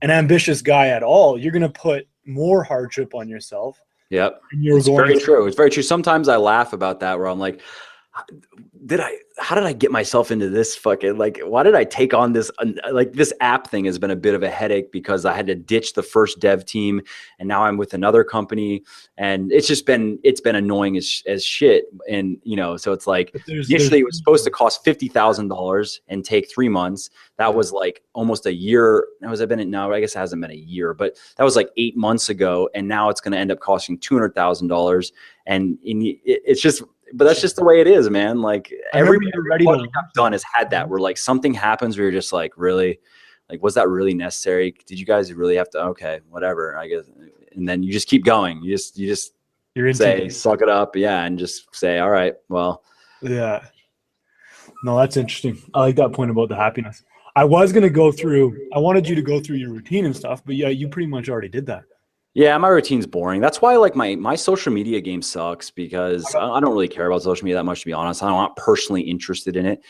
an ambitious guy at all, you're going to put more hardship on yourself.
Yep. It's very true. It's very true. Sometimes I laugh about that, where I'm like, how did I get myself into this fucking, like, why did I take on this? Like, this app thing has been a bit of a headache because I had to ditch the first dev team and now I'm with another company, and it's been annoying as shit. And, you know, so it's like, initially it was supposed to cost $50,000 and take 3 months. That was like almost a year. I guess it hasn't been a year, but that was like 8 months ago. And now it's going to end up costing $200,000. And it's just, but that's just the way it is, man. Like every project I've done has had that, where like something happens where you're just like, really, like, was that really necessary? Did you guys really have to? Okay, whatever, I guess. And then you just keep going. You just say, suck it up, and just say, all right, well,
yeah. No, that's interesting. I like that point about the happiness. I wanted you to go through your routine and stuff, but yeah, you pretty much already did that.
Yeah, my routine's boring. That's why like my social media game sucks, because I don't really care about social media that much, to be honest. I'm not personally interested in it.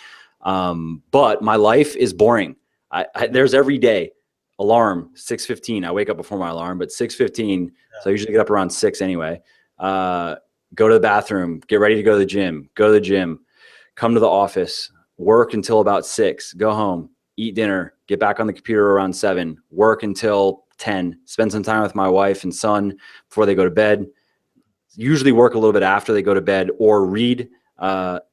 But my life is boring. There's every day alarm 6:15. I wake up before my alarm, but 6:15. So I usually get up around 6 anyway. go to the bathroom, get ready to go to the gym, come to the office, work until about 6, go home, eat dinner, get back on the computer around 7, work until 10, spend some time with my wife and son before they go to bed, usually work a little bit after they go to bed, or read,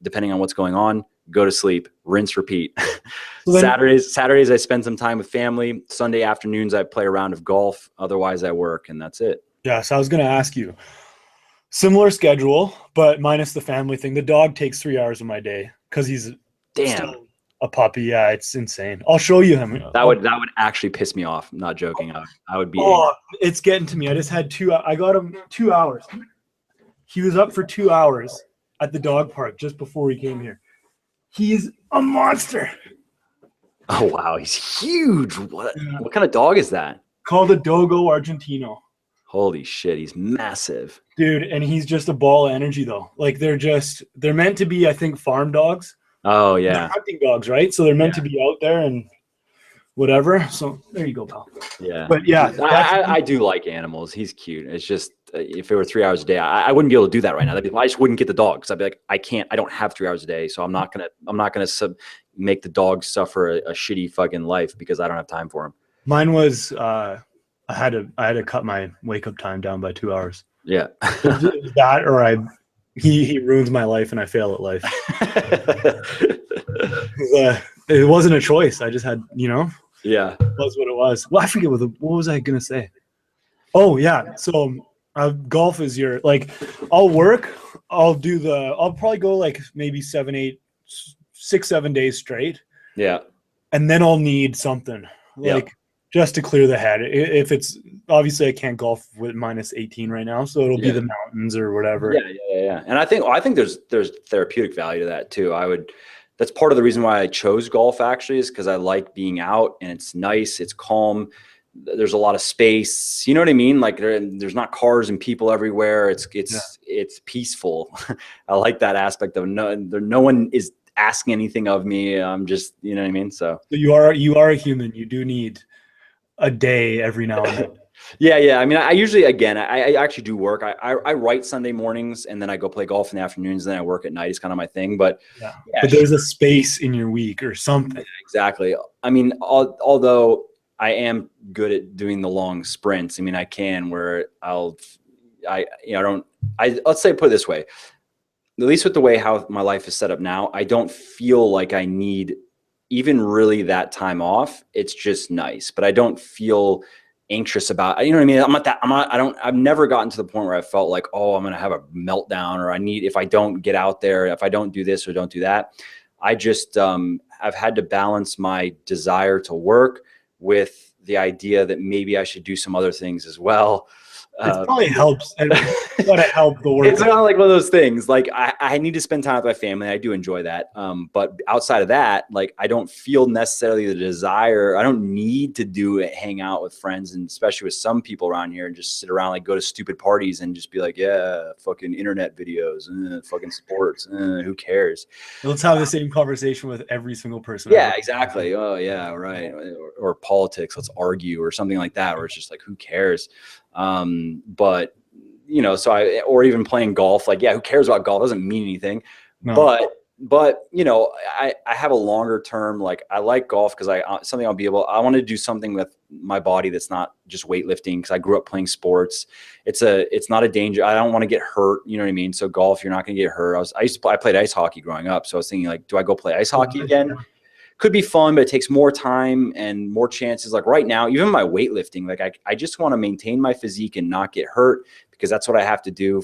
depending on what's going on, go to sleep, rinse, repeat. Saturdays I spend some time with family. Sunday afternoons I play a round of golf. Otherwise I work, and that's it.
Yeah, so I was going to ask you, similar schedule, but minus the family thing. The dog takes 3 hours of my day because he's still a puppy. Yeah, it's insane. I'll show you him.
That would actually piss me off. I'm not joking. I would be.
Oh, it's getting to me. I just had I got him 2 hours. He was up for 2 hours at the dog park just before we came here. He's a monster.
Oh, wow. He's huge. What kind of dog is that?
Called a Dogo Argentino.
Holy shit. He's massive.
Dude, and he's just a ball of energy, though. Like, they're meant to be, I think, farm dogs.
Oh, yeah.
They're hunting dogs, right? So they're meant to be out there and whatever. So there you go, pal.
Yeah.
But yeah.
I do like animals. He's cute. It's just, if it were 3 hours a day, I wouldn't be able to do that right now. I just wouldn't get the dog, because I'd be like, I don't have 3 hours a day. So I'm not going to make the dog suffer a shitty fucking life because I don't have time for him.
Mine was, I had to cut my wake up time down by 2 hours.
Yeah.
That, or he ruins my life and I fail at life. It wasn't a choice. I just had,
Yeah.
It was what it was. Well, I forget what was I going to say? Oh yeah. So golf is I'll work. I'll probably go like maybe 7 days straight.
Yeah.
And then I'll need something just to clear the head. If it's obviously I can't golf with minus 18 right now, so it'll be the mountains or whatever.
Yeah. And I think there's therapeutic value to that too. That's part of the reason why I chose golf, actually, is because I like being out and it's nice, it's calm. There's a lot of space. You know what I mean? Like there's not cars and people everywhere. It's peaceful. I like that aspect of no one is asking anything of me. I'm just, you know what I mean? So
you are a human. You do need a day every now and then.
Yeah. I mean, I usually, again, I actually do work. I write Sunday mornings and then I go play golf in the afternoons. And then I work at night. It's kind of my thing. But
but there's a space in your week or something.
Exactly. I mean, although I am good at doing the long sprints, I mean, I can where let's say, put it this way, at least with the way how my life is set up now, I don't feel like I need even really that time off. It's just nice, but I don't feel anxious about, you know what I mean? I've never gotten to the point where I felt like, oh, I'm going to have a meltdown, or if I don't get out there, if I don't do this or don't do that. I just, I've had to balance my desire to work with the idea that maybe I should do some other things as well.
It probably helps. It's got to help the work.
It's kind of like one of those things. Like I need to spend time with my family. I do enjoy that. But outside of that, like I don't feel necessarily the desire. I don't need to hang out with friends, and especially with some people around here, and just sit around, like go to stupid parties and just be like, yeah, fucking internet videos, fucking sports. Who cares?
Let's have the same conversation with every single person.
Yeah, exactly. Oh yeah, right. Or politics. Let's argue or something like that, where it's just like, who cares? But or even playing golf, like, yeah, who cares about golf? It doesn't mean anything. No. But I have a longer term, like I like golf because I want to do something with my body that's not just weightlifting, because I grew up playing sports. It's not a danger. I don't want to get hurt. You know what I mean? So golf, you're not going to get hurt. I played ice hockey growing up. So I was thinking, like, do I go play ice hockey again? Could be fun, but it takes more time and more chances. Like right now, even my weightlifting, like I just want to maintain my physique and not get hurt, because that's what I have to do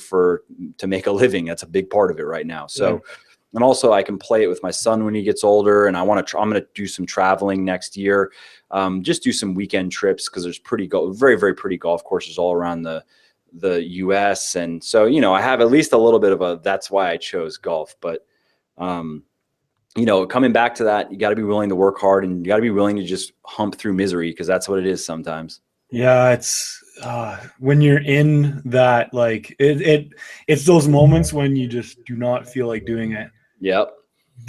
to make a living. That's a big part of it right now. So, and also I can play it with my son when he gets older, and I'm going to do some traveling next year. Just do some weekend trips, because there's very, very pretty golf courses all around the US. And so, I have at least a little bit of that's why I chose golf. But, coming back to that, you got to be willing to work hard, and you got to be willing to just hump through misery, because that's what it is sometimes. Yeah,
it's when you're in that, like it's those moments when you just do not feel like doing it.
Yep.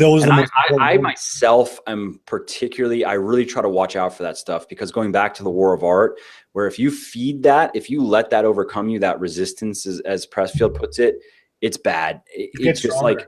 I myself am I really try to watch out for that stuff, because going back to the war of art, where if you let that overcome you, that resistance, as Pressfield puts it, it's bad.
It
It's
gets
just
stronger.
like,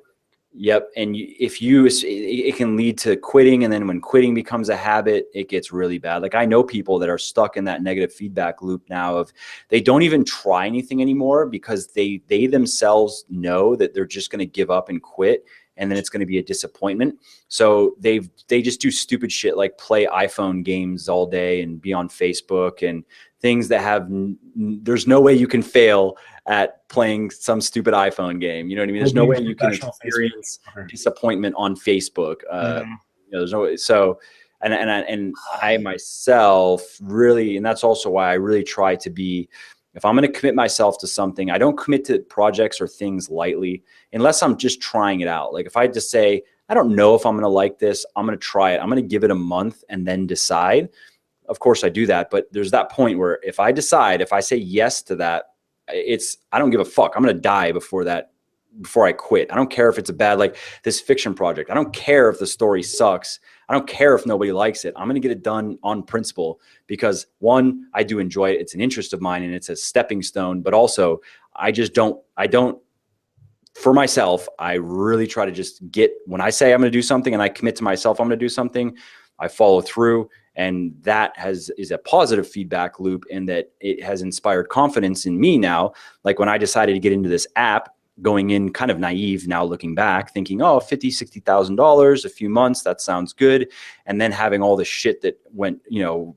yep. And it can lead to quitting. And then when quitting becomes a habit, it gets really bad. Like I know people that are stuck in that negative feedback loop now of they don't even try anything anymore because they themselves know that they're just going to give up and quit. And then it's going to be a disappointment. So they just do stupid shit like play iPhone games all day and be on Facebook and things that have, there's no way you can fail at playing some stupid iPhone game. You know what I mean? There's no way you can experience disappointment on Facebook. There's no way. So, and I myself really, and that's also why I really try to be, if I'm going to commit myself to something, I don't commit to projects or things lightly unless I'm just trying it out. Like if I just say, I don't know if I'm going to like this, I'm going to try it. I'm going to give it a month and then decide. Of course I do that. But there's that point where if I decide, if I say yes to that, I don't give a fuck. I'm going to die before I quit. I don't care if it's a bad, like this fiction project. I don't care if the story sucks. I don't care if nobody likes it. I'm going to get it done on principle because one, I do enjoy it. It's an interest of mine and it's a stepping stone, but also I don't, for myself, I really try to just when I say I'm going to do something and I commit to myself, I'm going to do something, I follow through. And that is a positive feedback loop in that it has inspired confidence in me now. Like when I decided to get into this app, going in kind of naive now looking back, thinking, oh, $50,000, $60,000, a few months, that sounds good. And then having all the shit that went,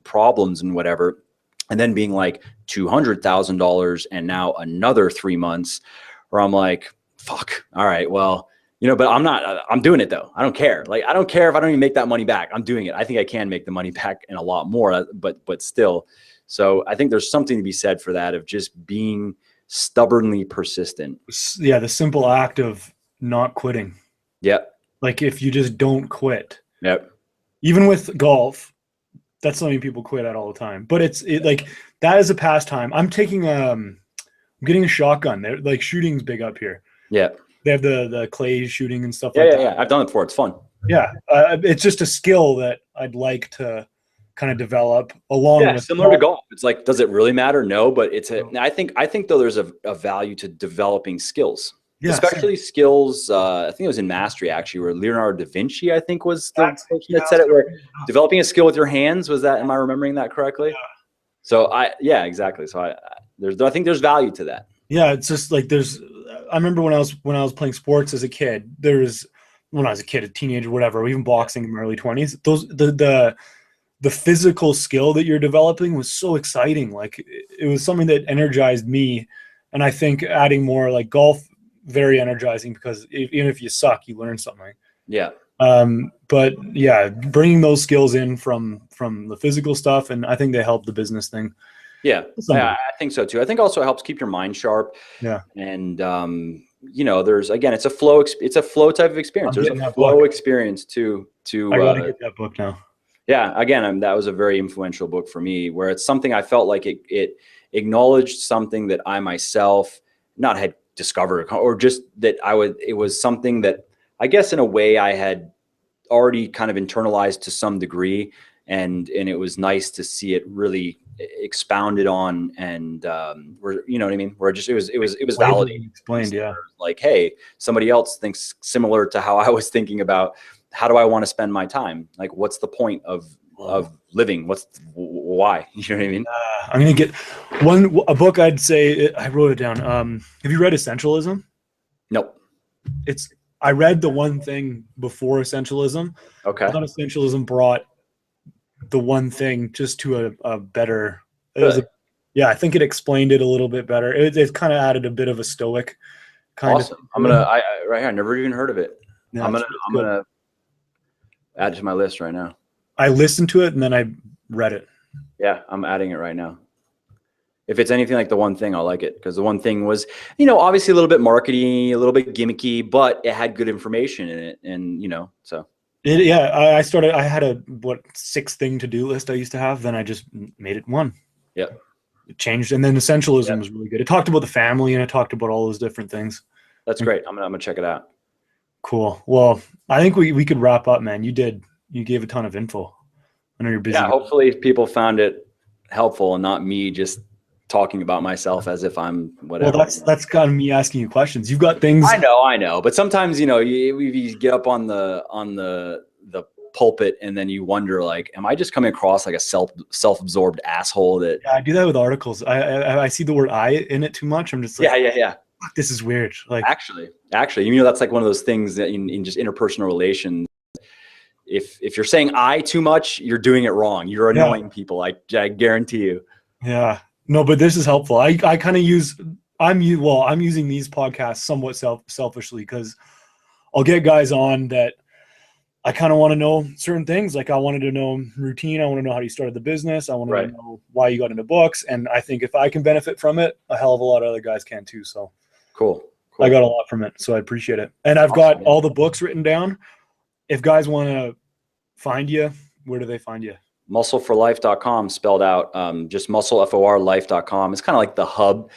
problems and whatever. And then being like $200,000 and now another 3 months where I'm like, fuck, all right, well, but I'm doing it though. I don't care. Like, I don't care if I don't even make that money back. I'm doing it. I think I can make the money back and a lot more, but still. So I think there's something to be said for that, of just being stubbornly persistent.
Yeah. The simple act of not quitting.
Yep.
Like if you just don't quit.
Yep.
Even with golf, that's something people quit at all the time, but it's like, that is a pastime. I'm getting a shotgun. They're like shooting's big up here.
Yeah.
They have the clay shooting and stuff
like that. Yeah, I've done it before. It's fun.
Yeah. It's just a skill that I'd like to kind of develop along with
similar to golf. It's like, does it really matter? No, but I think though there's a value to developing skills, especially skills. I think it was in Mastery actually, where Leonardo da Vinci, I think was the person that said it, where developing a skill with your hands am I remembering that correctly? Yeah. So exactly. So I think there's value to that. Yeah.
It's just like I remember when I was playing sports as a kid, when I was a kid, a teenager, whatever, or even boxing in my early 20s, the physical skill that you're developing was so exciting. Like it was something that energized me. And I think adding more, like golf, very energizing, because even if you suck, you learn something.
Yeah.
But yeah, bringing those skills in from the physical stuff, and I think they help the business thing.
Yeah, I think so too. I think also it helps keep your mind sharp.
Yeah.
And there's, again, it's a flow type of experience. There's a flow experience to
I gotta get that book now.
Yeah, again, that was a very influential book for me, where it's something I felt like it acknowledged something that I myself not had discovered, or just that it was something that I guess in a way I had already kind of internalized to some degree. And it was nice to see it really expounded on, and where, you know what I mean, where it was validating,
explained. Yeah.
Like, hey, somebody else thinks similar to how I was thinking about, how do I want to spend my time? Like, what's the point of living? Why? You know what I mean?
I'm going to get a book. I'd say I wrote it down. Have you read Essentialism?
Nope.
I read the one thing before Essentialism.
Okay.
I thought Essentialism brought the one thing just to a better, I think it explained it a little bit better. It kind of added a bit of a stoic kind of.
I'm going to, right here, I never even heard of it. Yeah, I'm going to add it to my list right now.
I listened to it and then I read it.
Yeah, I'm adding it right now. If it's anything like the one thing, I'll like it, because the one thing was, obviously a little bit marketing, a little bit gimmicky, but it had good information in it, and so.
I had a 6 thing to-do list I used to have. Then I just made it one.
Yep.
It changed, and then Essentialism was really good. It talked about the family and it talked about all those different things.
That's great. I'm gonna check it out.
Cool. Well, I think we could wrap up, man. You gave a ton of info. I know you're busy.
Yeah, hopefully people found it helpful and not me just talking about myself as if I'm whatever.
Well, that's kind of me asking you questions. You've got things.
I know. But sometimes, you get up on the pulpit and then you wonder, like, am I just coming across like a self-absorbed asshole that?
Yeah, I do that with articles. I see the word "I" in it too much. I'm just like,
yeah.
This is weird. Like,
actually, that's like one of those things that in just interpersonal relations, if you're saying "I" too much, you're doing it wrong. You're annoying people. I guarantee you.
Yeah. No, but this is helpful. I kind of I'm using these podcasts somewhat selfishly because I'll get guys on that I kind of want to know certain things. Like I wanted to know routine. I want to know how you started the business. I want to know why you got into books. And I think if I can benefit from it, a hell of a lot of other guys can too. So
cool.
I got a lot from it. So I appreciate it. And I've got all the books written down. If guys want to find you, where do they find you?
Muscleforlife.com, spelled out, just muscleforlife.com. It's kind of like the hub.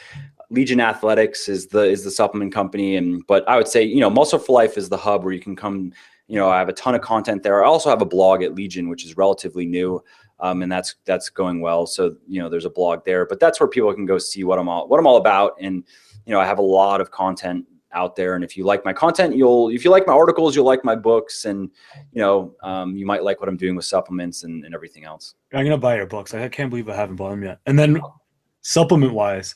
Legion Athletics is the supplement company. But I would say, Muscle for Life is the hub where you can come. I have a ton of content there. I also have a blog at Legion, which is relatively new. And that's going well. So, there's a blog there, but that's where people can go see what I'm all about. And, I have a lot of content out there. And if you like my content, if you like my articles, you'll like my books, and, you might like what I'm doing with supplements and everything else.
I'm going to buy your books. I can't believe I haven't bought them yet. And then supplement wise,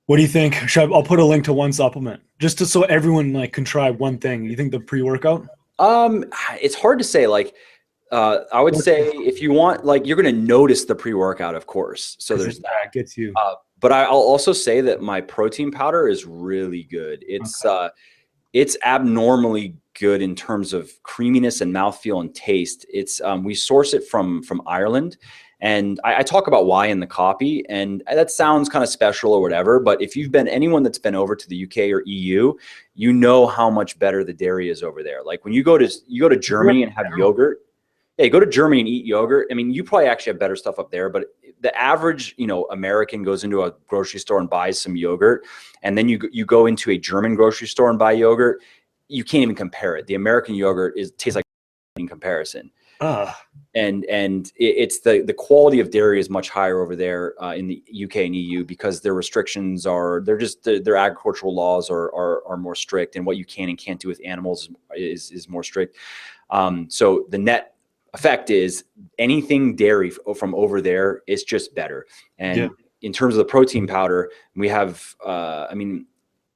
what do you think? I'll put a link to one supplement just so everyone can try one thing. You think the pre-workout?
It's hard to say. I would say if you want, you're going to notice the pre-workout, of course. So there's that.
Gets you.
But I'll also say that my protein powder is really good. It's abnormally good in terms of creaminess and mouthfeel and taste. We source it from Ireland. And I talk about why in the copy, and that sounds kind of special or whatever. But if you've been anyone that's been over to the UK or EU, you know how much better the dairy is over there. Like when you go to Germany and have yogurt. Yeah, you go to Germany and eat yogurt. I mean, you probably actually have better stuff up there, but the average, American goes into a grocery store and buys some yogurt, and then you go into a German grocery store and buy yogurt. You can't even compare it. The American yogurt tastes like in comparison. And it's the quality of dairy is much higher over there in the UK and EU because their restrictions their agricultural laws are more strict, and what you can and can't do with animals is more strict. So the net effect is anything dairy from over there is just better. And in terms of the protein powder, we have,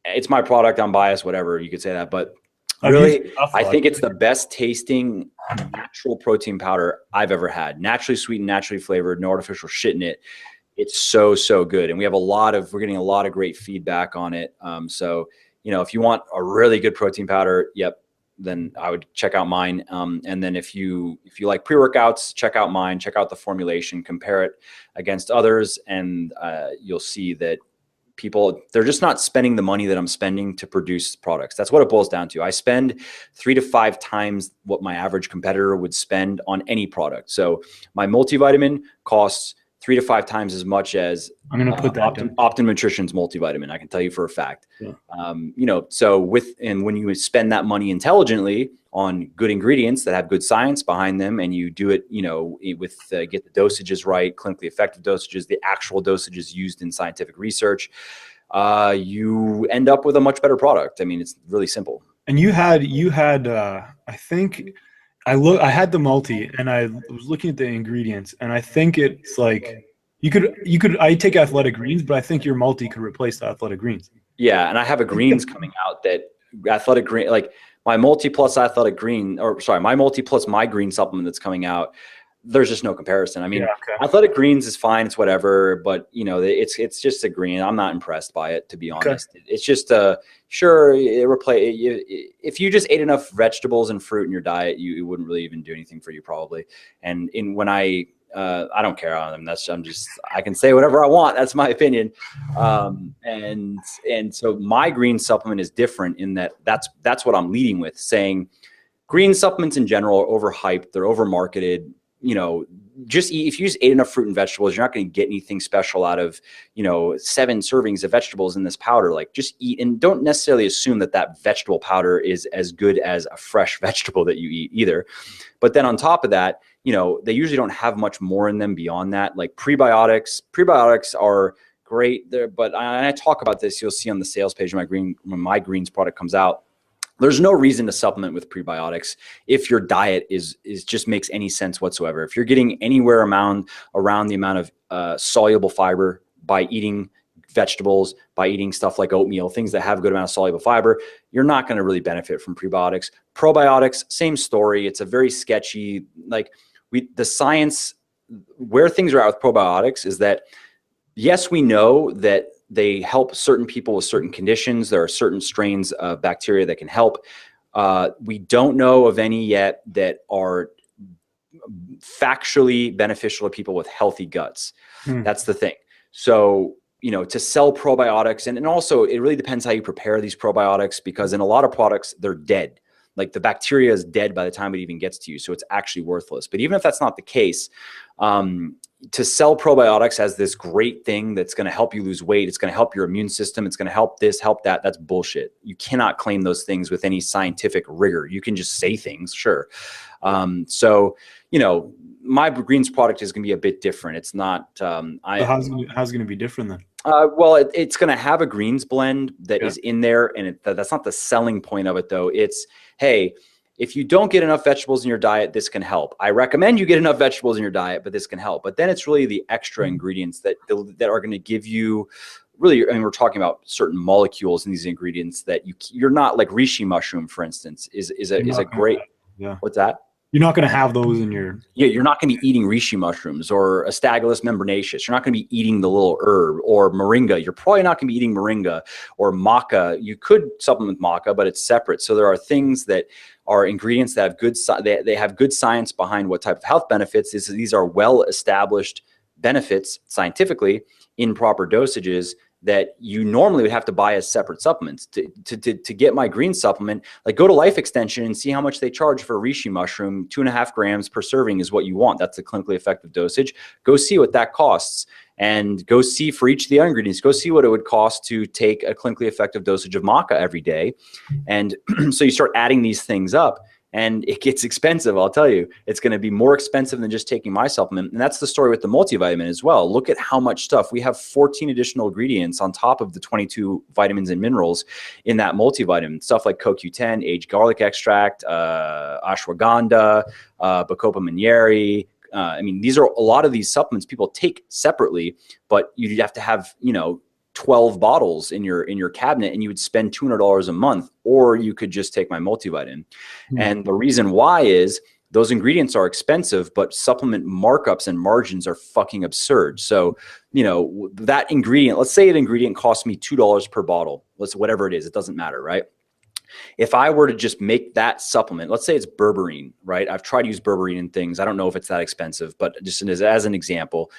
it's my product. I'm biased, whatever you could say that, but really, I think it's the best tasting natural protein powder I've ever had. Naturally sweetened, naturally flavored, no artificial shit in it. It's so good. And we're getting a lot of great feedback on it. So, if you want a really good protein powder, then I would check out mine. And then if you like pre-workouts, check out mine, check out the formulation, compare it against others. And you'll see that they're just not spending the money that I'm spending to produce products. That's what it boils down to. I spend 3 to 5 times what my average competitor would spend on any product. So my multivitamin costs 3 to 5 times as much as
I'm going to put that
Optim Nutrition's multivitamin. I can tell you for a fact.
Yeah.
So when you spend that money intelligently on good ingredients that have good science behind them, and you do it, get the dosages right, clinically effective dosages, the actual dosages used in scientific research, you end up with a much better product. I mean, it's really simple.
And you had, I think I had the multi, and I was looking at the ingredients, and I think it's like I take athletic greens, but I think your multi could replace the athletic greens.
Yeah, and I have a greens coming out that athletic green, like my multi plus athletic green, my multi plus my green supplement that's coming out. There's just no comparison. I mean, athletic greens is fine. It's whatever, but it's just a green. I'm not impressed by it, to be honest. It's just sure. If you just ate enough vegetables and fruit in your diet, it wouldn't really even do anything for you probably. And when I don't care on them. I can say whatever I want. That's my opinion. And so my green supplement is different in that's what I'm leading with, saying green supplements in general are overhyped. They're overmarketed. just eat, if you just ate enough fruit and vegetables, you're not going to get anything special out of, 7 servings of vegetables in this powder. Like, just eat, and don't necessarily assume that that vegetable powder is as good as a fresh vegetable that you eat either. But then on top of that, they usually don't have much more in them beyond that. Like prebiotics are great there, but I talk about this, you'll see on the sales page when my greens product comes out. There's no reason to supplement with prebiotics if your diet is just makes any sense whatsoever. If you're getting anywhere around the amount of soluble fiber by eating vegetables, by eating stuff like oatmeal, things that have a good amount of soluble fiber, you're not going to really benefit from prebiotics. Probiotics, same story. It's a very sketchy, the science where things are at with probiotics is that, yes, we know that they help certain people with certain conditions. There are certain strains of bacteria that can help. We don't know of any yet that are factually beneficial to people with healthy guts. That's the thing. So, to sell probiotics, and also it really depends how you prepare these probiotics, because in a lot of products, they're dead. Like, the bacteria is dead by the time it even gets to you. So it's actually worthless. But even if that's not the case, to sell probiotics as this great thing that's going to help you lose weight, it's going to help your immune system, it's going to help this, help that, that's bullshit. You cannot claim those things with any scientific rigor. You can just say things, sure. So, my greens product is going to be a bit different. It's not.
How's it going to be different then?
Well, it's going to have a greens blend that is in there, and that's not the selling point of it, though. It's, hey, if you don't get enough vegetables in your diet, this can help. I recommend you get enough vegetables in your diet, but this can help. But then it's really the extra ingredients that are going to give you, really, I mean, we're talking about certain molecules in these ingredients that you're not, like reishi mushroom, for instance, is a great. What's that?
You're not going to have those in your.
Yeah, you're not going to be eating reishi mushrooms or Astragalus membranaceous. You're not going to be eating the little herb, or moringa. You're probably not going to be eating moringa or maca. You could supplement maca, but it's separate. So there are things that are ingredients that have they have good science behind what type of health benefits. These are well-established benefits scientifically in proper dosages that you normally would have to buy as separate supplements. To get my green supplement, like, go to Life Extension and see how much they charge for a reishi mushroom. 2.5 grams per serving is what you want. That's the clinically effective dosage. Go see what that costs, and go see for each of the ingredients, go see what it would cost to take a clinically effective dosage of maca every day. And so you start adding these things up, and it gets expensive. I'll tell you, it's going to be more expensive than just taking my supplement. And that's the story with the multivitamin as well. Look at how much stuff we have. 14 additional ingredients on top of the 22 vitamins and minerals in that multivitamin. Stuff like CoQ10, aged garlic extract, ashwagandha, bacopa monnieri. I mean, these are a lot of these supplements people take separately, but you have to have, 12 bottles in your cabinet, and you would spend $200 a month, or you could just take my multivitamin. And the reason why is those ingredients are expensive, but supplement markups and margins are fucking absurd. So, that ingredient, let's say an ingredient costs me $2 per bottle, whatever it is, it doesn't matter, right? If I were to just make that supplement, let's say it's berberine, right? I've tried to use berberine in things. I don't know if it's that expensive, but just as an example,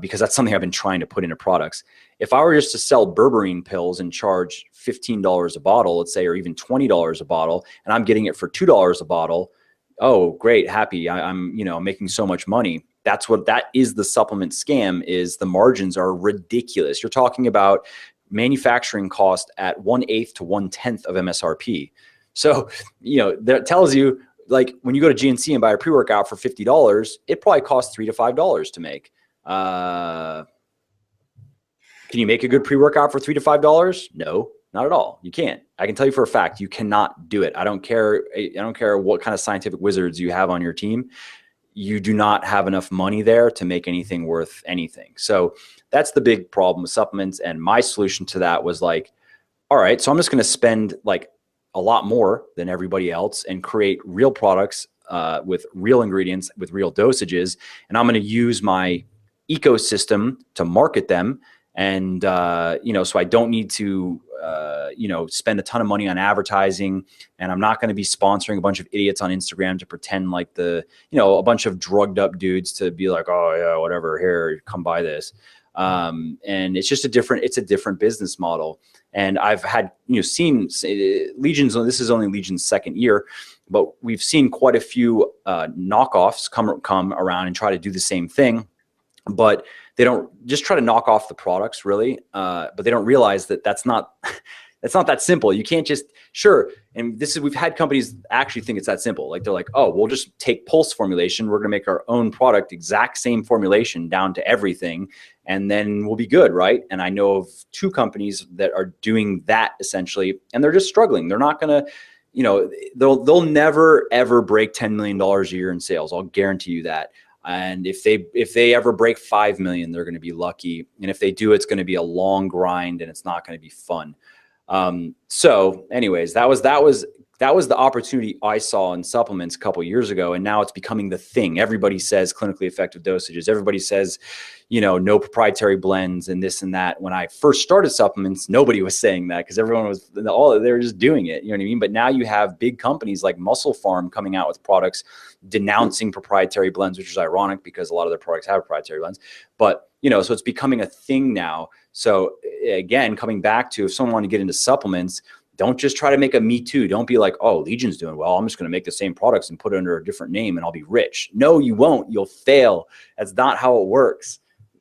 because that's something I've been trying to put into products. If I were just to sell berberine pills and charge $15 a bottle, let's say, or even $20 a bottle, and I'm getting it for $2 a bottle, oh, great, happy. I'm making so much money. That is the supplement scam. Is the margins are ridiculous. You're talking about manufacturing cost at 1/8 to 1/10 of MSRP. So, that tells you, like, when you go to GNC and buy a pre-workout for $50, it probably costs $3 to $5 to make. Can you make a good pre-workout for $3 to $5? No, not at all. You can't. I can tell you for a fact, you cannot do it. I don't care what kind of scientific wizards you have on your team. You do not have enough money there to make anything worth anything. So that's the big problem with supplements. And my solution to that was like, all right, so I'm just going to spend like a lot more than everybody else and create real products with real ingredients, with real dosages. And I'm going to use my ecosystem to market them. And, so I don't need to, spend a ton of money on advertising, and I'm not going to be sponsoring a bunch of idiots on Instagram to pretend like a bunch of drugged up dudes to be like, oh yeah, whatever, here, come buy this. And it's just it's a different business model. And I've had, seen Legion's, this is only Legion's second year, but we've seen quite a few knockoffs come around and try to do the same thing, but they don't just try to knock off the products really. But they don't realize that that's not that simple. You can't just, sure. And we've had companies actually think it's that simple. Like they're like, oh, we'll just take Pulse formulation. We're going to make our own product, exact same formulation down to everything. And then we'll be good. Right. And I know of 2 companies that are doing that essentially, and they're just struggling. They're not going to, they'll never, ever break $10 million a year in sales. I'll guarantee you that. And if they ever break 5 million, they're going to be lucky. And if they do, it's going to be a long grind and it's not going to be fun. So anyways, that was the opportunity I saw in supplements a couple of years ago. And now it's becoming the thing. Everybody says clinically effective dosages. Everybody says, no proprietary blends and this and that. When I first started supplements, nobody was saying that because everyone was, they were just doing it. You know what I mean? But now you have big companies like Muscle Farm coming out with products denouncing proprietary blends, which is ironic because a lot of their products have proprietary blends, but so it's becoming a thing now. So again, coming back to, if someone wants to get into supplements, don't just try to make a me too. Don't be like, oh, Legion's doing well, I'm just going to make the same products and put it under a different name and I'll be rich. No, you won't. You'll fail. That's not how it works.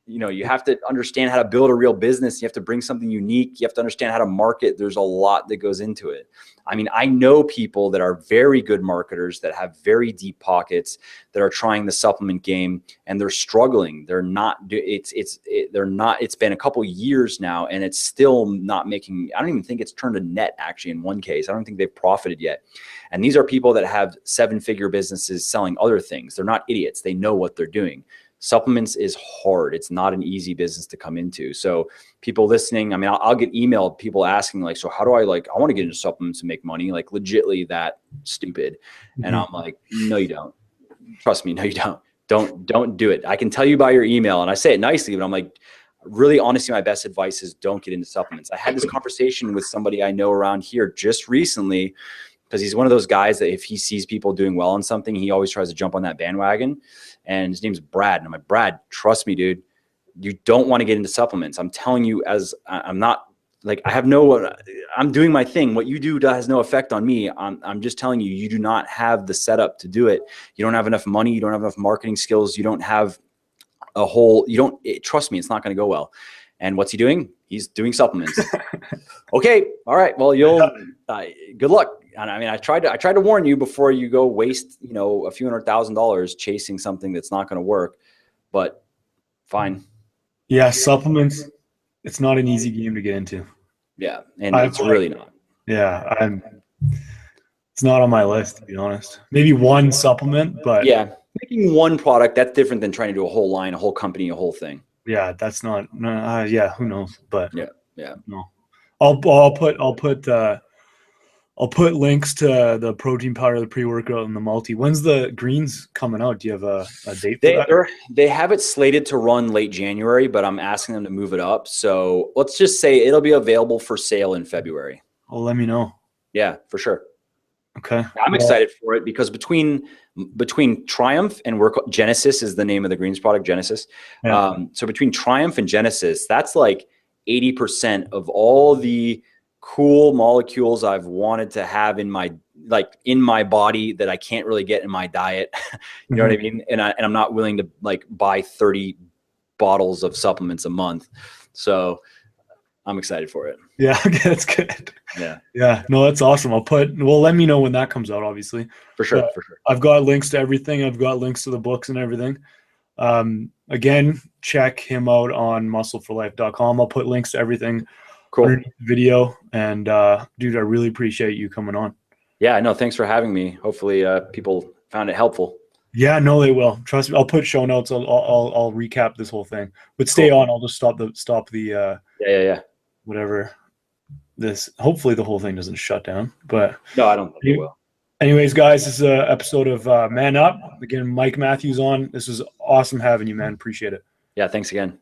You have to understand how to build a real business. You have to bring something unique. You have to understand how to market. There's a lot that goes into it. I mean, I know people that are very good marketers that have very deep pockets that are trying the supplement game and they're struggling. They're not, it's been a couple years now and it's still not making, I don't even think it's turned a net actually in one case. I don't think they've profited yet. And these are people that have 7-figure businesses selling other things. They're not idiots. They know what they're doing. Supplements is hard. It's not an easy business to come into. So people listening, I mean, I'll get emailed people asking like, so how do I want to get into supplements and make money? Like legitly that stupid. Mm-hmm. And I'm like, no, you don't. Trust me. No, you don't. Don't do it. I can tell you by your email and I say it nicely, but I'm like, really honestly, my best advice is don't get into supplements. I had this conversation with somebody I know around here just recently because he's one of those guys that if he sees people doing well on something, he always tries to jump on that bandwagon. And his name's Brad. And I'm like, Brad, trust me, dude, you don't want to get into supplements. I'm telling you, I'm not like, I'm doing my thing. What you do has no effect on me. I'm just telling you, you do not have the setup to do it. You don't have enough money. You don't have enough marketing skills. You don't have trust me, it's not going to go well. And what's he doing? He's doing supplements. Okay. All right. Well, good luck. And I mean, I tried to warn you before you go waste, a few $100,000 chasing something that's not going to work, but fine.
Yeah. Supplements. It's not an easy game to get into.
Yeah. And it's really not.
Yeah. It's not on my list, to be honest. Maybe one supplement, but
yeah, making one product, that's different than trying to do a whole line, a whole company, a whole thing.
Yeah. That's not, yeah. Who knows? But
yeah.
No, I'll put links to the protein powder, the pre-workout, and the multi. When's the greens coming out? Do you have a date for that?
They have it slated to run late January, but I'm asking them to move it up. So let's just say it'll be available for sale in February.
Oh, let me know.
Yeah, for sure.
Okay.
I'm excited for it because between Triumph and Genesis is the name of the greens product, Genesis. Yeah. So between Triumph and Genesis, that's like 80% of all the cool molecules I've wanted to have in my body that I can't really get in my diet. You know what I mean? And I'm not willing to buy 30 bottles of supplements a month. So I'm excited for it.
Yeah. Okay. That's good.
Yeah.
Yeah. No, that's awesome. Let me know when that comes out, obviously.
For sure.
For sure. I've got links to everything. I've got links to the books and everything. Again, check him out on muscleforlife.com. I'll put links to everything. Cool. Underneath the video. And dude, I really appreciate you coming on.
Yeah, no, thanks for having me. Hopefully people found it helpful.
Yeah, no, they will. Trust me. I'll put show notes. I'll recap this whole thing. But stay on. I'll just stop the
yeah.
Whatever. This hopefully the whole thing doesn't shut down. But
no, I don't think it will.
Anyways, guys, this is an episode of Man Up. Again, Mike Mathews on. This was awesome having you, man. Appreciate it.
Yeah, thanks again.